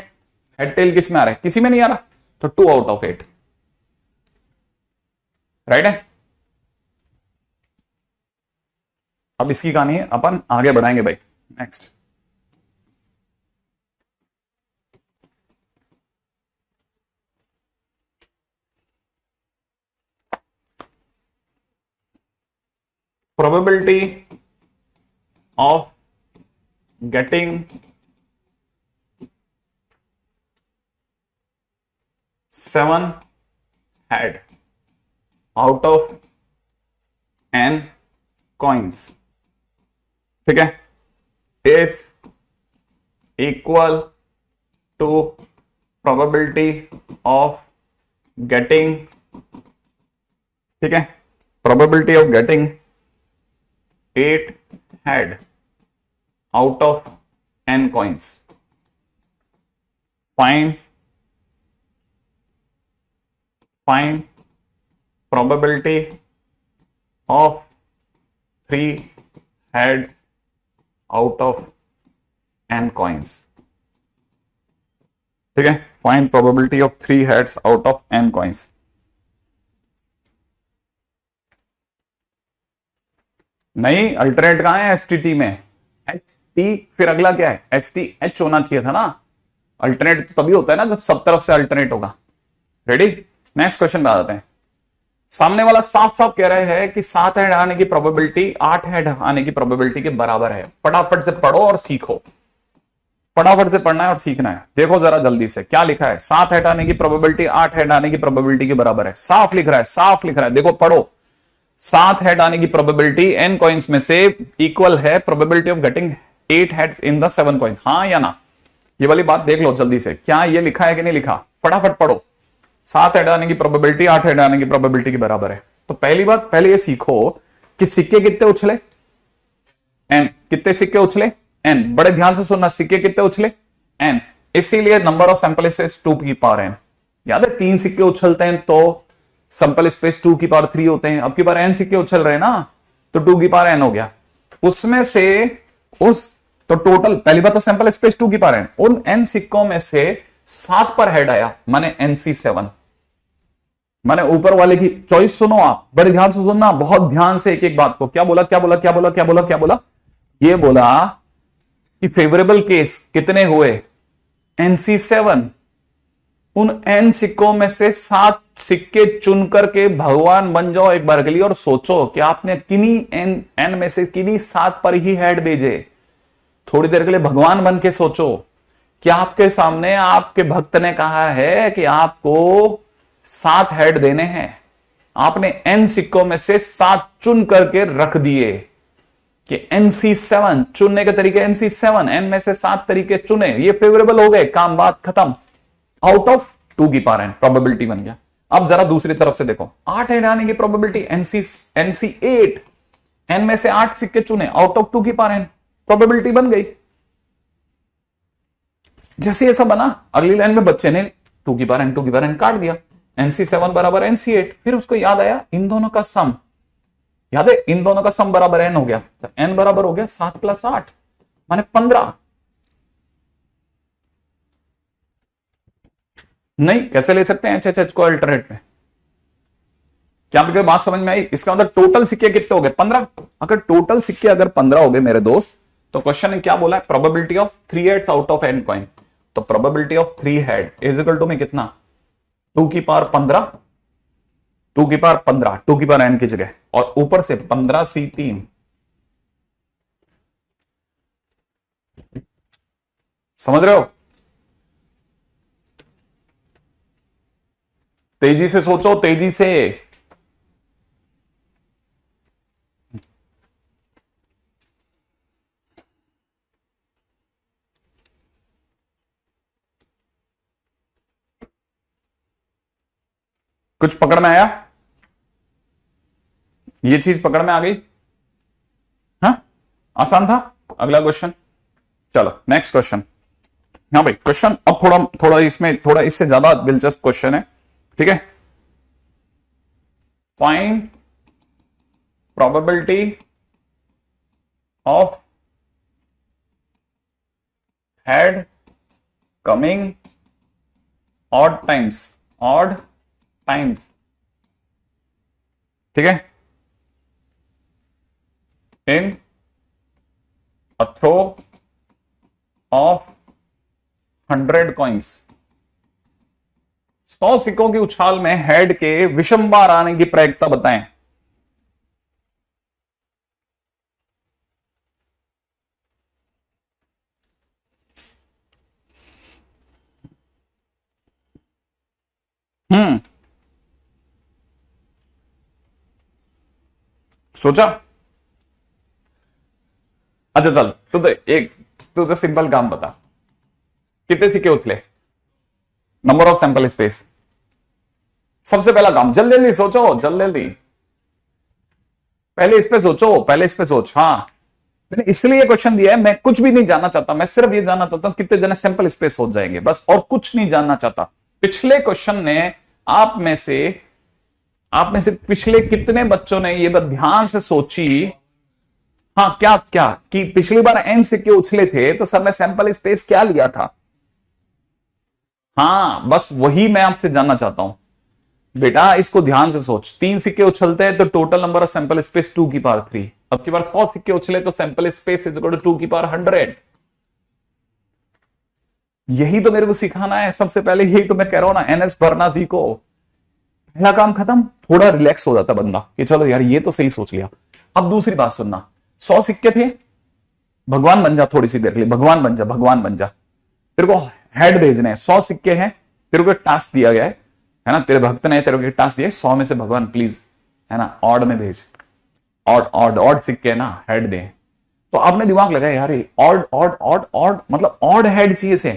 हेड टेल किस में आ रहा है? किसी में नहीं आ रहा, तो 2 आउट ऑफ 8, राइट है। अब इसकी कहानी अपन आगे बढ़ाएंगे भाई। Next, probability of getting 7 head out of n coins, ठीक है, is equal to probability of getting, ठीक है, probability of getting 8 head out of n coins. Find probability of 3 heads out of n coins. ठीक है, find probability of 3 heads out of n coins. नहीं, alternate कहां है STT में? H T, फिर अगला क्या है? एच टी एच होना चाहिए था ना। अल्टरनेट तभी होता है ना जब सब तरफ से अल्टरनेट होगा। रेडी, नेक्स्ट क्वेश्चन में आ जाते हैं। सामने वाला साफ साफ कह रहे हैं कि 7 हेड आने की प्रोबेबिलिटी 8 हेड आने की प्रोबेबिलिटी के बराबर है। फटाफट से पढ़ो और सीखो, फटाफट से पढ़ना है और सीखना है। देखो जरा जल्दी से क्या लिखा है। 7 हेड आने की प्रोबेबिलिटी 8 हेड आने की प्रोबेबिलिटी के बराबर है। साफ लिख रहा है, साफ लिख रहा है, देखो पढ़ो। 7 हेड आने की प्रोबेबिलिटी n कॉइन्स में से इक्वल है probability of getting 8 heads in the 7 coin. हाँ या ना? ये वाली बात देख लो जल्दी से, क्या ये लिखा है कि नहीं लिखा? फटाफट पढ़ो। 7 हेड आने की प्रोबेबिलिटी 8 हेड आने की प्रोबेबिलिटी के बराबर है। तो पहली बात, पहले ये सीखो कि सिक्के कितने उछले? n। कितने सिक्के उछले? n। बड़े ध्यान से सुनना, सिक्के कितने उछले? n। इसीलिए नंबर ऑफ सैंपल स्पेस 2 की पावर n। याद है 3 सिक्के उछलते हैं तो सैंपल स्पेस 2 की पावर 3 होते हैं। अब की बार n सिक्के उछल रहे हैं ना, तो 2 की पावर n हो गया। उसमें से तो टोटल, पहली बात तो सैंपल स्पेस 2 की पावर n, उन n सिक्कों में से 7 पर हेड आया, माने NC7। माने ऊपर वाले की चॉइस सुनो, आप बड़े ध्यान से सुनना, बहुत ध्यान से एक एक बात को। क्या बोला, क्या बोला, क्या बोला, क्या बोला, क्या बोला? ये बोला कि फेवरेबल केस कितने हुए? NC7। उन n सिक्कों में से 7 सिक्के चुन करके भगवान बन जाओ एक बार के लिए और सोचो कि आपने किन्हीं n में से किन्हीं 7 पर ही हेड भेजे। थोड़ी देर के लिए भगवान बन के सोचो कि आपके सामने आपके भक्त ने कहा है कि आपको 7 हेड देने हैं, आपने n सिक्कों में से 7 चुन करके रख दिए कि NC7 चुनने के तरीके, NC7 n में से 7 तरीके चुने, ये फेवरेबल हो गए, काम बात खत्म। आउट ऑफ 2 की पावर n प्रोबेबिलिटी बन गया। अब जरा दूसरी तरफ से देखो, 8 हेड आने की प्रोबेबिलिटी NC8, n में से 8 सिक्के चुने, आउट ऑफ 2 की पावर n प्रोबेबिलिटी बन गई। जैसे ऐसा बना, अगली लाइन में बच्चे ने 2 की पावर n काट दिया, NC7 बराबर NC8। फिर उसको याद आया इन दोनों का सम, याद है इन दोनों का सम बराबर n हो गया, तो n बराबर हो गया 7 + 8 माने 15। नहीं, कैसे ले सकते हैं HHH को अल्टरनेट में? क्या आपको बात समझ में आई? इसका मतलब टोटल सिक्के कितने हो गए? 15। अगर टोटल सिक्के अगर 15 हो गए मेरे दोस्त, तो क्वेश्चन ने क्या बोला है? Probability of 3 heads out of n coin. तो probability of 3 head is equal to में कितना? 2 की पावर 15, 2 की पावर 15, 2 की पावर n की जगह, और ऊपर से 15C3। समझ रहे हो? तेजी से सोचो, तेजी से। कुछ पकड़ में आया? ये चीज पकड़ में आ गई? हाँ, आसान था। अगला क्वेश्चन, चलो नेक्स्ट क्वेश्चन। हाँ भाई, क्वेश्चन अब थोड़ा थोड़ा इसमें थोड़ा इससे ज्यादा दिलचस्प क्वेश्चन है, ठीक है। Find probability of head coming odd times, ठीक है, इन अ थ्रो ऑफ 100 कॉइन्स। 100 सिक्कों की उछाल में हेड के विषम बार आने की प्रायिकता बताएं। सोचा? अच्छा चल, तू तो सिंपल काम बता। कितने सिक्के उछले? Number of sample space. सबसे पहला काम, जल्दी जल्दी सोचो, जल्दी जल्दी, पहले इस पे सोचो, पहले इस पे सोच। हाँ, मैंने इसलिए क्वेश्चन दिया है, मैं कुछ भी नहीं जानना चाहता, मैं सिर्फ ये जानना चाहता हूं कितने जने सैंपल स्पेस हो जाएंगे, बस, और कुछ नहीं जानना चाहता। पिछले क्वेश्चन ने आप में से पिछले कितने बच्चों ने ये बात ध्यान से सोची? हाँ, क्या क्या कि पिछली बार एन सिक्के उछले थे तो सर ने सैंपल स्पेस क्या लिया था? हाँ, बस वही मैं आपसे जानना चाहता हूं बेटा, इसको ध्यान से सोच। 3 सिक्के उछलते हैं तो total number of sample space 2 की पावर 3। अब की बार 100 सिक्के उछले तो sample space is equal to 2 की पावर 100। यही तो मेरे को सिखाना है सबसे पहले, यही तो मैं कह रहा हूं ना, एनएस भरना सीखो। पहला काम खत्म, थोड़ा रिलैक्स हो जाता बंदा कि चलो यार ये तो सही सोच लिया। अब दूसरी बात सुनना, 100 सिक्के थे, भगवान बन जा, थोड़ी सी देर के लिए भगवान बन जा, भगवान बन जा। तेरे को हेड भेजने हैं, 100 सिक्के हैं, तेरे को एक टास्क दिया गया है ना, तेरे भक्त ने तेरे को एक टास्क दिया है, 100 में से भगवान प्लीज, है ना, ऑड में भेज। ऑड ऑड ऑड सिक्के ना, हेड दे। तो आपने दिमाग लगाया यार, ऑड ऑड ऑड ऑड मतलब ऑड हेड चाहिए से,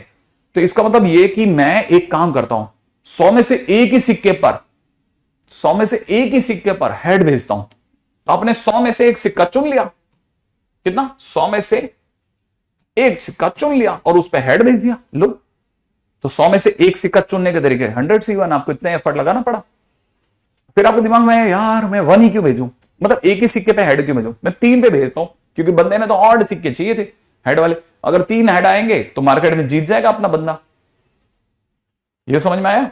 तो इसका मतलब ये कि मैं एक काम करता हूं, 100 में से एक ही सिक्के पर, 100 में से एक ही सिक्के पर हेड भेजता हूं। तो आपने 100 में से एक सिक्का चुन लिया, कितना? 100 में से एक सिक्का चुन लिया और उस पर हेड भेज दिया। लो, तो 100 में से एक सिक्का चुनने के तरीके 100 आपको इतने एफर्ट लगाना पड़ा। फिर आपके दिमाग में यार मैं 1 ही क्यों भेजूं, मतलब एक ही सिक्के पे हेड क्यों भेजूं, मैं 3 पे भेजता हूं, क्योंकि बंदे ने तो ऑड सिक्के चाहिए थे हेड वाले। अगर 3 हेड आएंगे तो मार्केट में जीत जाएगा अपना बंदा। ये समझ में आया?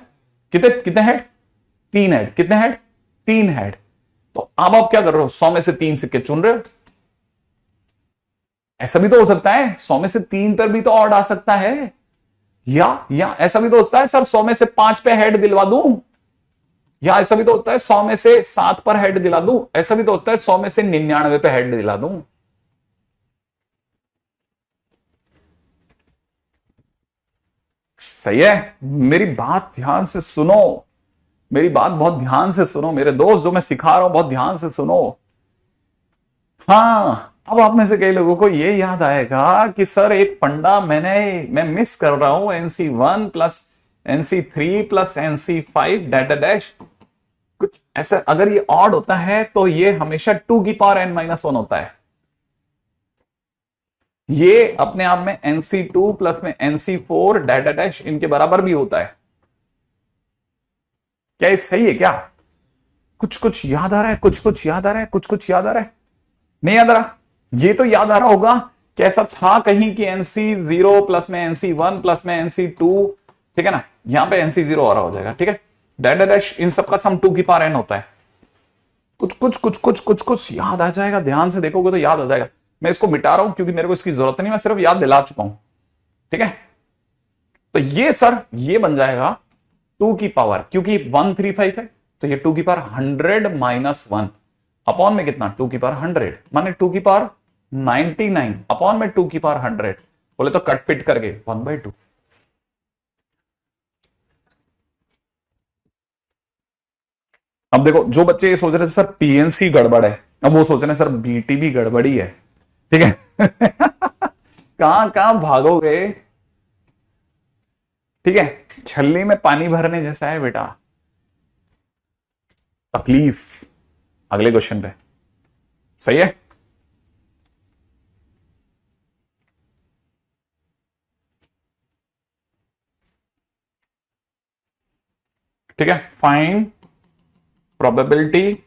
कितने कितने हेड? 3 हेड। कितने हेड? 3 हेड। तो अब आप क्या कर रहे हो, 100 में से 3 सिक्के चुन रहे हो। ऐसा भी तो हो सकता है 100 में से 3 पर भी तो ऑड आ सकता है, या ऐसा भी तो होता है सर 100 में से 5 पे हेड दिलवा दूं, या ऐसा भी तो होता है 100 में से 7 पर हेड दिला दूं, ऐसा भी तो होता है 100 में से 99 पे हेड दिला दूं। सही है? मेरी बात ध्यान से सुनो, मेरी बात बहुत ध्यान से सुनो मेरे दोस्त, जो मैं सिखा रहा हूं बहुत ध्यान से सुनो। हाँ, अब आप में से कई लोगों को ये याद आएगा कि सर एक फंडा मैं मिस कर रहा हूं, NC1 plus NC3 plus NC5 data dash, कुछ ऐसा। अगर ये ऑड होता है तो ये हमेशा 2 की पावर n-1 होता है। ये अपने आप में NC2 प्लस में NC4 डाटा डैश इनके बराबर भी होता है। क्या ये सही है क्या? कुछ कुछ याद आ रहा है, कुछ कुछ याद आ रहा है, कुछ कुछ याद आ रहा है, नहीं याद आ रहा? ये तो याद आ रहा होगा कि ऐसा था कहीं कि NC0 प्लस में NC1 प्लस में NC2, ठीक है ना, यहां पे NC0 आ रहा हो जाएगा, ठीक है। डाटा डैश इन सबका सम 2 की पावर n होता है। कुछ कुछ कुछ कुछ कुछ कुछ याद आ जाएगा, ध्यान से देखोगे तो याद आ जाएगा। मैं इसको मिटा रहा हूं क्योंकि मेरे को इसकी जरूरत नहीं, मैं सिर्फ याद दिला चुका हूं, ठीक है। तो ये सर ये बन जाएगा 2 की पावर, क्योंकि 135 है तो ये 2 की पावर 100-1 अपॉन में कितना, 2 की पावर 100 माने 2 की पावर 99 अपॉन में 2 की पावर 100, बोले तो कट पिट करके 1/2। अब देखो, जो बच्चे ये सोच रहे थे सर पीएनसी गड़बड़ है, अब वो सोच रहे हैं सर बीटी भी गड़बड़ी है, ठीक है। कहां कहां भागोगे, ठीक है। छलनी में पानी भरने जैसा है बेटा, तकलीफ। अगले क्वेश्चन पे, सही है। ठीक है, find probability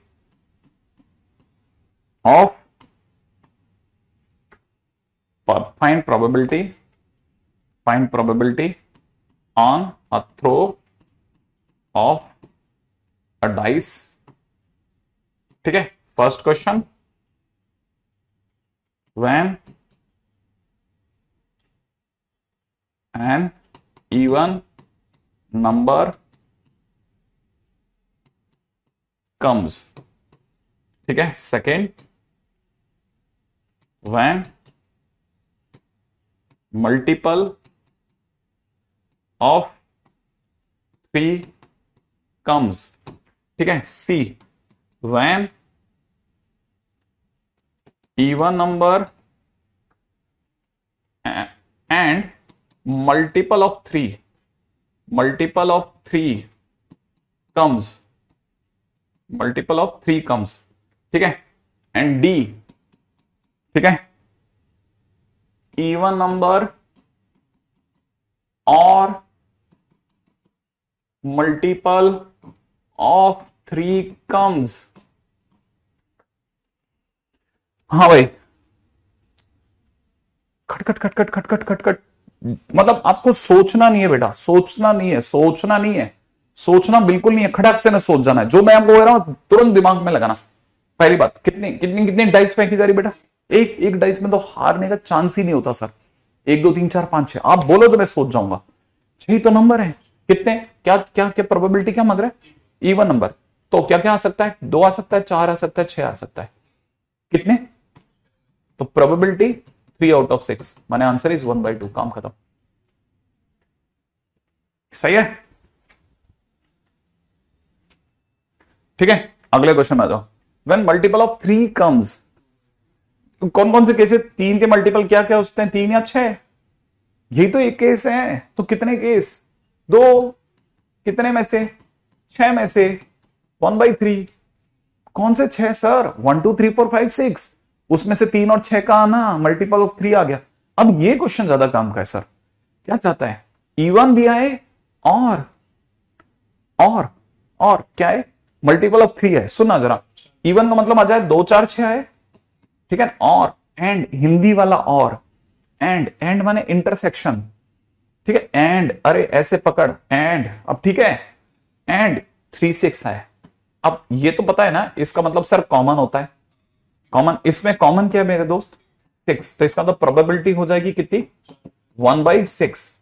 of, find probability on a throw of a dice, ठीक है। First question, when an even number comes, ठीक है। Second, when multiple of 3 comes, ठीक है। C, when even number and multiple of three, multiple of three comes, multiple of three comes, ठीक है, and D, ठीक है, इवन नंबर और multiple of three comes. हाँ भाई, खटखट खटखट खटखट खटखट, मतलब आपको सोचना नहीं है बेटा, सोचना नहीं है, सोचना नहीं है, सोचना बिल्कुल नहीं है, खटक से ना सोच जाना है। जो मैं आपको कह रहा हूं तुरंत दिमाग में लगाना। पहली बात, कितनी कितनी कितनी डाइस फेंकी जा रही बेटा? एक एक डाइस में तो हारने का चांस ही नहीं होता सर। एक दो तीन चार पांच छह, आप बोलो तो मैं सोच जाऊंगा। छह तो नंबर है, कितने, क्या क्या क्या प्रोबेबिलिटी क्या मांग रहा है? इवन नंबर, तो क्या क्या आ सकता है? दो आ सकता है, चार आ सकता है, छह आ सकता है, कितने? तो प्रोबेबिलिटी 3/6, माने आंसर इज 1/2, काम खत्म। सही है, ठीक है। अगले क्वेश्चन में आ जाओ। When multiple of three comes, कौन कौन से केस है? तीन के मल्टीपल क्या क्या होते हैं? तीन या छह, यही तो एक केस है। तो कितने केस? दो, कितने में से? छह में से 1/3। कौन से छह सर? 1 2 3 4 5 6, उसमें से तीन और छह का आना, मल्टीपल ऑफ थ्री आ गया। अब ये क्वेश्चन ज्यादा काम का है सर। क्या चाहता है? इवन भी आए और और और क्या है? मल्टीपल ऑफ थ्री है। सुनना जरा, इवन का मतलब आ जाए 2 4 6 आए, ठीक है, और एंड, हिंदी वाला और, एंड एंड माने इंटरसेक्शन, ठीक है, एंड, अरे ऐसे पकड़ एंड, अब ठीक है, एंड 3 6 है। अब ये तो पता है ना, इसका मतलब सर कॉमन होता है। कॉमन, इसमें कॉमन क्या है मेरे दोस्त? 6, तो इसका तो प्रोबेबिलिटी हो जाएगी कितनी? 1/6।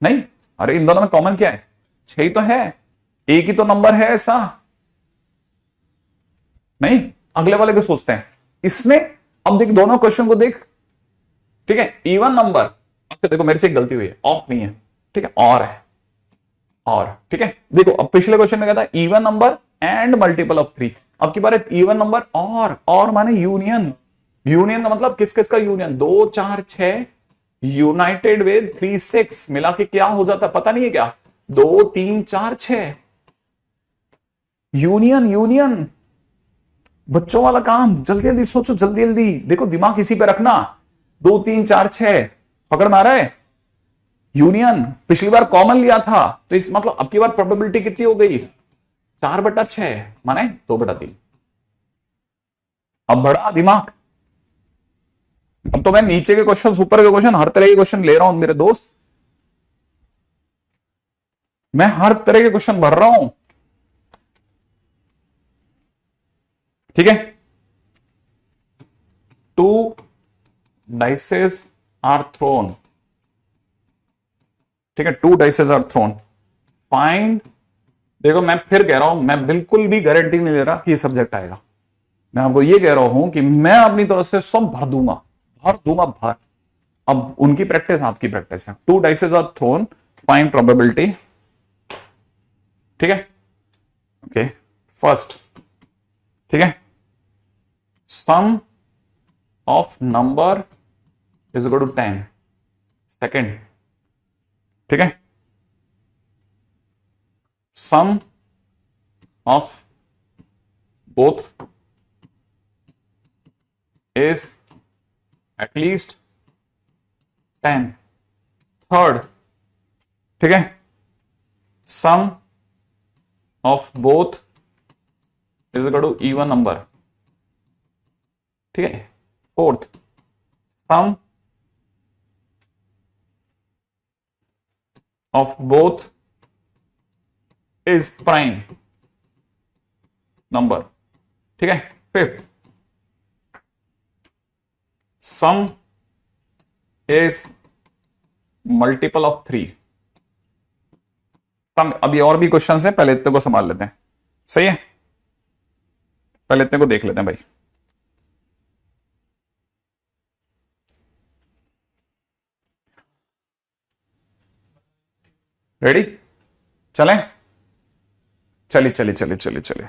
नहीं, अरे इन दोनों में कॉमन क्या है? 6 ही तो है, एक ही तो नंबर है ऐसा। नहीं, अगले वाले को सोचते हैं इसमें। अब देख दोनों क्वेश्चन को देख, ठीक है, इवन नंबर, अच्छा देखो मेरे से एक गलती हुई है, ऑफ नहीं है, ठीक है, और है, और, ठीक है। देखो अब पिछले क्वेश्चन में क्या था? Even number and multiple of three. अब की बार इवन नंबर और माने यूनियन। यूनियन का मतलब किस किस का यूनियन? 2 4 6 यूनाइटेड विद 3 6, मिला के क्या हो जाता पता नहीं है क्या? 2 3 4 6, यूनियन, यूनियन। बच्चों वाला काम, जल्दी जल्दी सोचो, जल्दी जल्दी देखो, दिमाग इसी पे रखना। 2 3 4 6 पकड़ में आ रहा है? यूनियन, पिछली बार कॉमन लिया था, तो इस मतलब अब की बार प्रोबेबिलिटी कितनी हो गई? 4/6 माने 2/3। अब बढ़ा दिमाग। अब तो मैं नीचे के क्वेश्चन, ऊपर के क्वेश्चन, हर तरह के क्वेश्चन ले रहा हूं मेरे दोस्त, मैं हर तरह के क्वेश्चन भर रहा हूं, ठीक है। 2 डाइसेस आर थ्रोन, ठीक है, 2 डाइसेस आर थ्रोन, फाइंड। देखो मैं फिर कह रहा हूं, मैं बिल्कुल भी गारंटी नहीं ले रहा कि ये सब्जेक्ट आएगा। मैं आपको ये कह रहा हूं कि मैं अपनी तरफ से सब भर दूंगा, भर दूंगा, भर। अब उनकी प्रैक्टिस, आपकी प्रैक्टिस है। 2 dices are thrown, find probability, ठीक है, ओके। फर्स्ट, ठीक है, sum of number is equal to 10। Second, ठीक है, sum of both is at least 10। Third, ठीक है, sum of both is equal to even number, ठीक है। Fourth, sum of both is prime number, ठीक है। Fifth, sum is multiple of three. Sum, अभी और भी क्वेश्चन है, पहले इतने को संभाल लेते हैं, सही है, पहले इतने को देख लेते हैं भाई। रेडी? चलें? चलिए चलिए चलिए चलिए चलिए।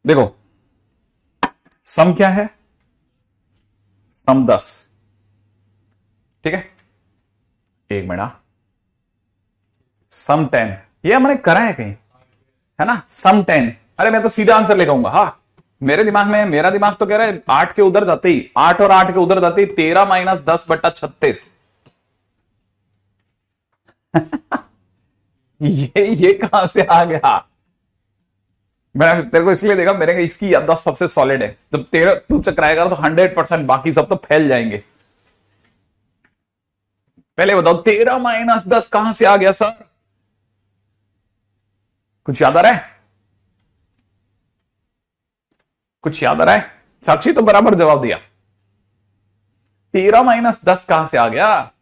देखो सम क्या है, सम 10, ठीक है, एक मिनट, सम 10 ये हमने करा है कहीं, है ना, सम 10, अरे मैं तो सीधा आंसर लेकर आऊंगा, हाँ मेरे दिमाग में, मेरा दिमाग तो कह रहा है 8 के उधर जाते ही, 8 और 8 के उधर जाते ही 13 माइनस 10/36। ये कहां से आ गया? मैं तेरे को इसलिए देखा, मेरे इसकी याददाश्त सबसे सॉलिड है, जब तेरा तू चकराएगा तो 100%, बाकी सब तो फैल जाएंगे। पहले बताओ 13 माइनस 10 कहां से आ गया सर? कुछ याद आ रहा है? कुछ याद आ रहा है? साक्षी तो बराबर जवाब दिया। 13 माइनस 10 कहां से आ गया?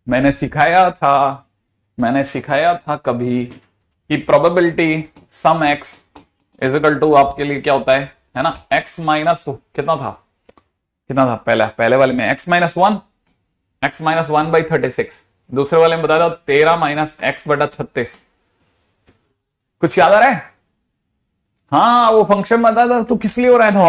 मैंने सिखाया था कभी कि probability sum X is equal to आपके लिए क्या होता है ना, एक्स माइनस कितना था पहले वाले में एक्स माइनस 1/36, दूसरे वाले में बता दो 13 माइनस x/36। कुछ याद आ रहा है? हाँ वो फंक्शन बता दो तो किस लिए हो रहा है, तो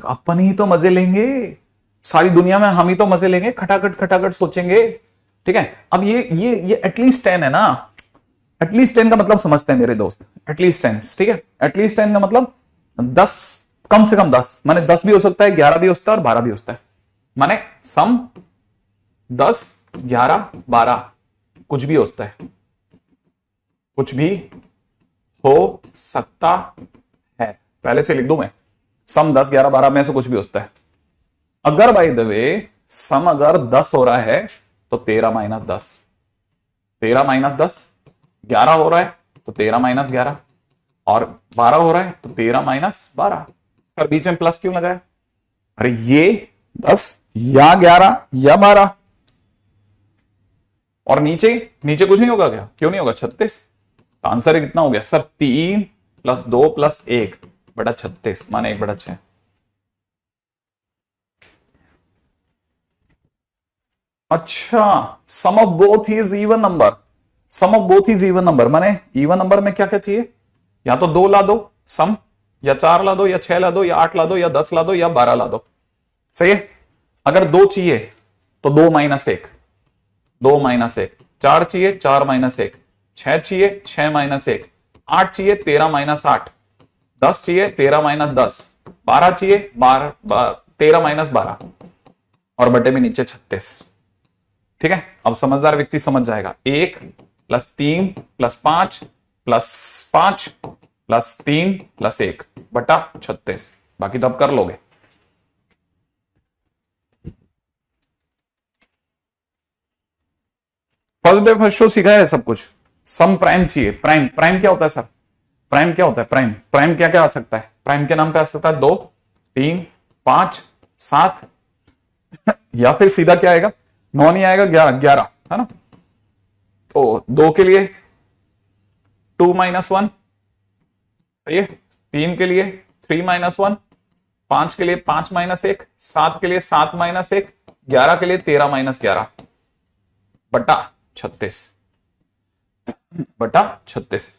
अपन ही तो मजे लेंगे, सारी दुनिया में हम ही तो मजे लेंगे, खटाखट सोचेंगे, ठीक है। अब ये एटलीस्ट 10 है ना, एटलीस्ट 10 का मतलब समझते हैं मेरे दोस्त, एटलीस्ट 10, ठीक है, एटलीस्ट 10 का मतलब 10, कम से कम 10, माने 10 भी हो सकता है, 11 भी हो सकता है और 12 भी हो सकता है, माने सम 10, 11, 12 कुछ भी हो सकता है, कुछ भी हो सकता है, पहले से लिख दूं मैं, सम 10, 11, 12 में से कुछ भी हो सकता है। अगर बाय द वे सम अगर 10 हो रहा है तो 13 माइनस 10, 13 माइनस 10, 11 हो रहा है तो 13 माइनस 11, और 12 हो रहा है तो 13 माइनस 12। सर बीच में प्लस क्यों लगाया? अरे ये 10 या 11 या 12, और नीचे कुछ नहीं होगा क्या? क्यों नहीं होगा? 36। आंसर कितना हो गया सर? 3 + 2 + 1/36 माने 1/6। अच्छा, sum of both is even number, sum of both is even number माने इवन नंबर में क्या क्या चाहिए? या तो 2 ला दो सम, या 4 ला दो, या 6 ला दो, या 8 ला दो, या 10 ला दो, या 12 ला दो, सही है। अगर 2 चाहिए तो 2 - 1, 2 - 1, 4 चाहिए 4 - 1, 6 चाहिए 6 - 1, 8 चाहिए 13 - 8, 10 चाहिए 13 - 10, 12 चाहिए 13 - 12, और बटे में नीचे 36, ठीक है। अब समझदार व्यक्ति समझ जाएगा, 1 + 3 + 5 + 5 + 3 + 1/36, बाकी तो आप कर लोगे। फर्स्ट डे फर्स्ट शो सिखाया है सब कुछ। सम प्राइम चाहिए, प्राइम क्या होता है सर? प्राइम क्या होता है? प्राइम क्या क्या आ सकता है? प्राइम के नाम पे आ सकता है 2, 3, 5, 7 या फिर सीधा क्या आएगा? 9 नहीं आएगा, 11 है ना। तो 2 के लिए 2 - 1, सही है, 3 के लिए 3 - 1, 5 के लिए 5 - 1, 7 के लिए 7 - 1, 11 के लिए 13 - 11/36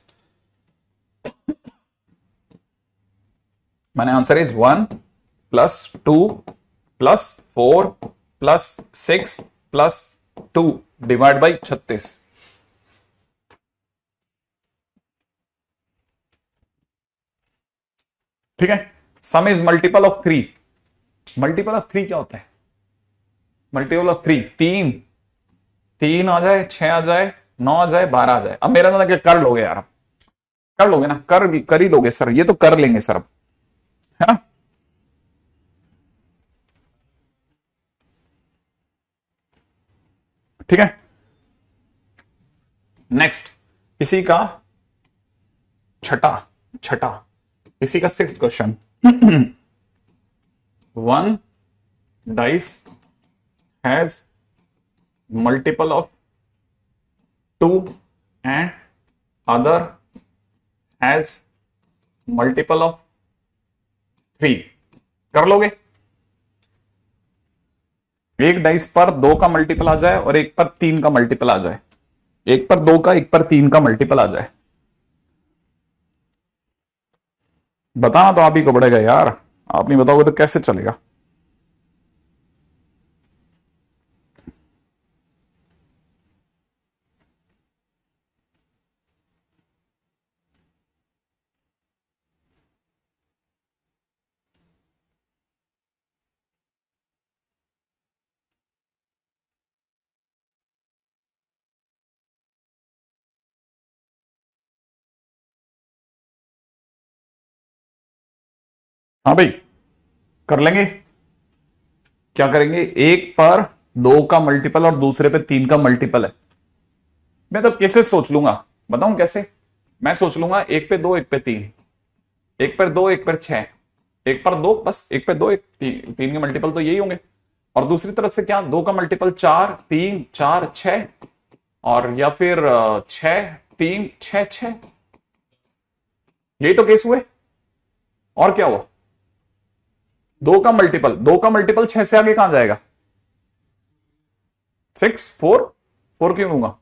माने आंसर इज 1 + 2 + 4 + 6 + 2 / 36। ठीक है। सम is multiple of 3। Multiple of 3 क्या होता है? मल्टीपल ऑफ 3 3 आ जाए, 6 आ जाए, 9 आ जाए, 12 आ जाए। अब मेरा मतलब कर लोगे यार, कर लोगे ना, कर ही लोगे सर, ये तो कर लेंगे सर अब, है ना। ठीक है, नेक्स्ट इसी का छठा इसी का 6th question. 1 dice has multiple of 2 and other has multiple of 3, कर लोगे? एक डाइस पर 2 का मल्टीपल आ जाए और एक पर 3 का मल्टीपल आ जाए, एक पर 2 का, एक पर 3 का मल्टीपल आ जाए, बताना तो आप ही को पड़ेगा यार, आप नहीं बताओगे तो कैसे चलेगा। हाँ भाई, कर लेंगे। क्या करेंगे, एक पर दो का मल्टीपल और दूसरे पे तीन का मल्टीपल है। मैं तो कैसे सोच लूंगा, बताऊं कैसे। मैं सोच लूंगा एक पे दो एक पे तीन, एक पर दो एक पर छह, एक पर दो, बस एक पे दो एक तीन के मल्टीपल तो यही होंगे। और दूसरी तरफ से क्या, दो का मल्टीपल चार, तीन चार छह, और या फिर छह तीन छह छह, यही तो केस हुए। और क्या हुआ, दो का मल्टीपल छह से आगे कहां जाएगा, सिक्स फोर, फोर क्यों लूंगा,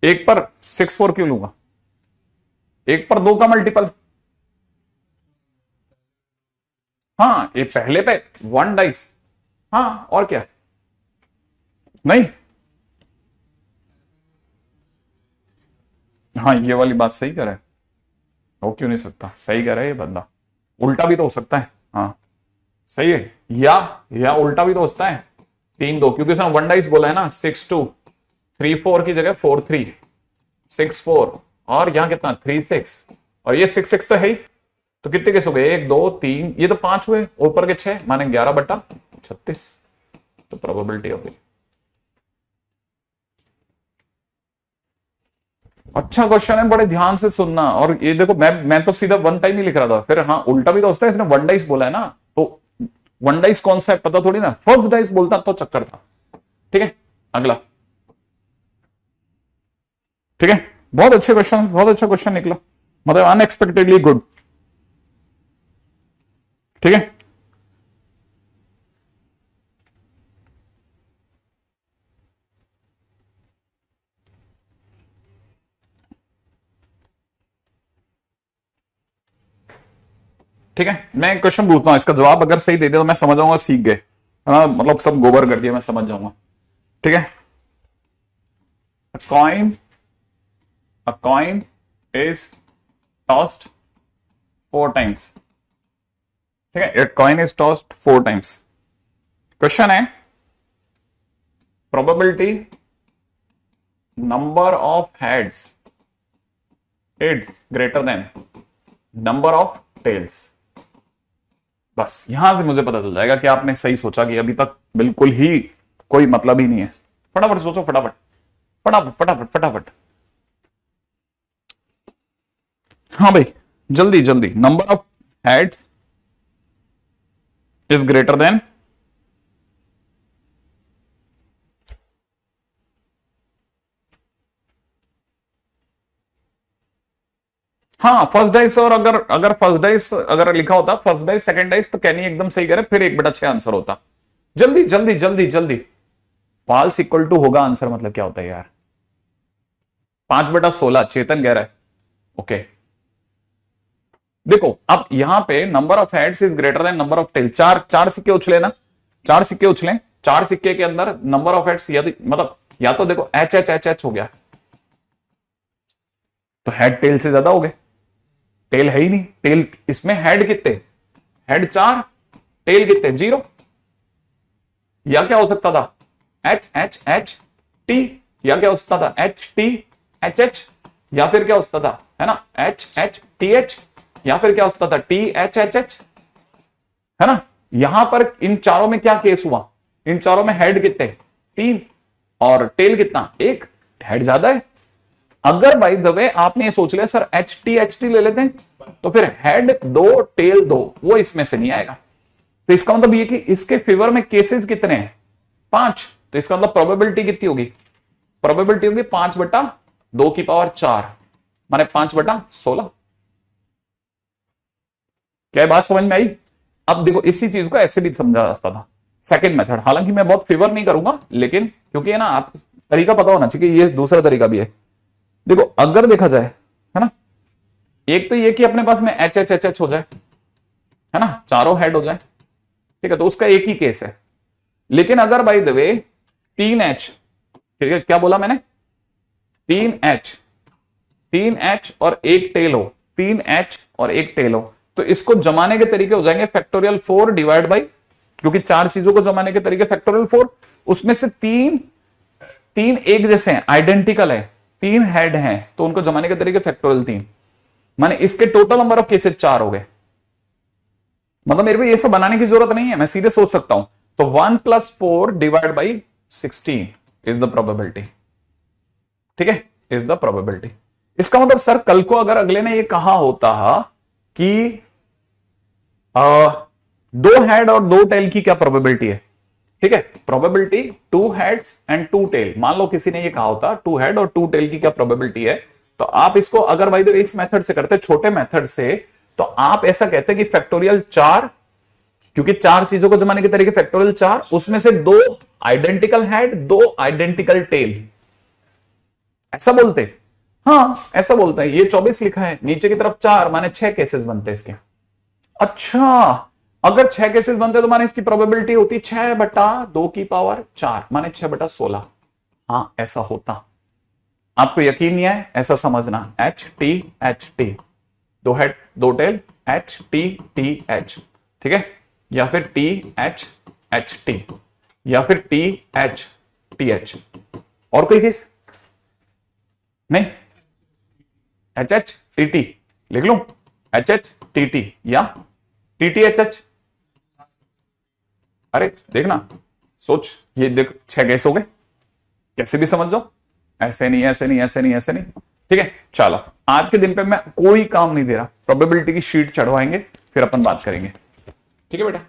एक पर सिक्स फोर क्यों लूंगा, एक पर दो का मल्टीपल। हाँ, ये पहले पे वन डाइस। हाँ, और क्या, नहीं। हाँ, ये वाली बात सही कह रहा है, हो क्यों नहीं सकता, सही कह रहा है ये बंदा। उल्टा भी तो हो सकता है, हाँ सही है। या उल्टा भी तो हो सकता है, तीन दो, क्योंकि उसने वन डाइस बोला है ना, सिक्स टू, थ्री फोर की जगह फोर थ्री, सिक्स फोर, और यहां कितना थ्री सिक्स, और ये सिक्स सिक्स तो है ही। तो कितने केस हो गए, एक दो तीन, ये तो पांच हुए, ऊपर के छह माने 11/36। तो प्रोबेबिलिटी हो गई। अच्छा क्वेश्चन है, बड़े ध्यान से सुनना। और ये देखो, मैं तो सीधा वन टाइम ही लिख रहा था, फिर हाँ उल्टा भी तो होता है, इसने वन डाइस बोला है ना, तो वन डाइस कौन सा है पता थोड़ी ना, फर्स्ट डाइस बोलता तो चक्कर था। ठीक है, अगला। ठीक है, बहुत अच्छे क्वेश्चन, बहुत अच्छा क्वेश्चन निकला, मतलब अनएक्सपेक्टेडली गुड। ठीक है, ठीक है, मैं एक क्वेश्चन पूछता हूं, इसका जवाब अगर सही दे दे तो मैं समझ जाऊंगा सीख गए, हाँ मतलब सब गोबर कर दिया मैं समझ जाऊंगा। ठीक है, coin, a coin is tossed four times। ठीक है, a coin is tossed four times। Question है, probability number of heads is greater than number of tails. बस यहां से मुझे पता चल जाएगा कि आपने सही सोचा कि अभी तक बिल्कुल ही कोई मतलब ही नहीं है। फटाफट सोचो, फटाफट फटाफट फटाफट फटाफट। हाँ भाई, जल्दी जल्दी, number of heads is greater then, हाँ फर्स्ट डाइस, और अगर अगर फर्स्ट डाइस अगर लिखा होता फर्स्ट डाइस सेकंड डाइस तो कैनी एकदम सही करे, फिर 1/6 आंसर होता। जल्दी जल्दी जल्दी जल्दी, फॉल्स इक्वल टू होगा आंसर, मतलब क्या होता है यार, 5/16 चेतन कह रहा है। ओके, देखो अब यहां पे number of heads is greater than number of tail, चार चार सिक्के उछले ना, चार सिक्के उछले, चार सिक्के के अंदर नंबर ऑफ हेड्स या तो मतलब या तो देखो एच एच एच एच हो गया, तो हेड टेल से ज्यादा हो गए, टेल है ही नहीं, टेल इसमें हेड कितने, हेड चार, टेल कितने जीरो। या क्या हो सकता था, एच एच एच टी, या क्या हो सकता था एच टी एच एच, या फिर क्या हो सकता था, है ना, एच एच टी एच, या फिर क्या हो सकता था टी एच एच एच, है ना। यहां पर इन चारों में क्या केस हुआ, इन चारों में हेड कितने, तीन, और टेल कितना, एक, हेड ज्यादा है। अगर बाय द वे आपने ये सोच लिया सर एच टी ले लेते हैं, तो फिर हेड दो टेल दो, वो इसमें से नहीं आएगा। तो इसका मतलब ये कि इसके फेवर में केसेस कितने हैं, 5। तो इसका मतलब प्रोबेबिलिटी कितनी होगी, प्रोबेबिलिटी होगी 5/2 की पावर 4, माने 5/16। क्या बात समझ में आई। अब देखो इसी चीज को ऐसे भी समझा जा सकता था, सेकंड मेथड, हालांकि मैं बहुत फेवर नहीं करूंगा, लेकिन क्योंकि है ना आप तरीका पता होना चाहिए, ये दूसरा तरीका भी है। देखो अगर देखा जाए, है ना, एक तो ये कि अपने पास में एच एच एच एच हो जाए, है ना, चारों हेड हो जाए, ठीक है, तो उसका एक ही केस है। लेकिन अगर बाय द वे 3H, ठीक है, क्या बोला मैंने, 3H, 3H और एक टेल हो, 3H और एक टेल हो, तो इसको जमाने के तरीके हो जाएंगे फैक्टोरियल 4 डिवाइड बाई, क्योंकि चार चीजों को जमाने के तरीके फैक्टोरियल 4, उसमें से तीन तीन एक जैसे हैं, आइडेंटिकल है, तीन हेड हैं, तो उनको जमाने के तरीके फैक्टोरियल 3, माने इसके टोटल नंबर ऑफ केसेस 4 हो गए। मतलब मेरे को ये सब बनाने की जरूरत नहीं है, मैं सीधे सोच सकता हूं। तो 1 + 4 divide by 16 is the probability, ठीक है, इज द प्रोबेबिलिटी। इसका मतलब सर कल को अगर अगले ने ये कहा होता कि दो हेड और दो टेल की क्या प्रोबेबिलिटी है, ठीक है, प्रोबेबिलिटी 2 हेड्स एंड 2 टेल, मान लो किसी ने ये कहा होता 2 हेड और 2 टेल की क्या प्रोबेबिलिटी है, तो आप इसको अगर भाई इस मेथड से करते, छोटे मेथड से, तो आप ऐसा कहते कि फैक्टोरियल 4, क्योंकि चार चीजों को जमाने के तरीके फैक्टोरियल 4, उसमें से 2 आइडेंटिकल हेड 2 आइडेंटिकल टेल, ऐसा बोलते। हाँ ऐसा बोलते हैं, ये 24 लिखा है, नीचे की तरफ 4, माने 6 केसेस बनते इसके। अच्छा, अगर 6 केसेस बनते तो माने इसकी प्रोबेबिलिटी होती 6/2 की पावर 4, माने 6/16। हाँ ऐसा होता, आपको यकीन नहीं है, ऐसा समझना, HT, दो हेड दो टेल, HT, ठीक है, या फिर TH, या फिर TH। और कोई केस नहीं, HH, लिख लूं, HH, या TTHH। अरे देखना, सोच, ये देख 6 केस हो गए, कैसे भी समझ जाओ, ऐसे नहीं ऐसे नहीं ऐसे नहीं ऐसे नहीं, ठीक है। चलो आज के दिन पे मैं कोई काम नहीं दे रहा, प्रोबेबिलिटी की शीट चढ़वाएंगे, फिर अपन बात करेंगे, ठीक है बेटा।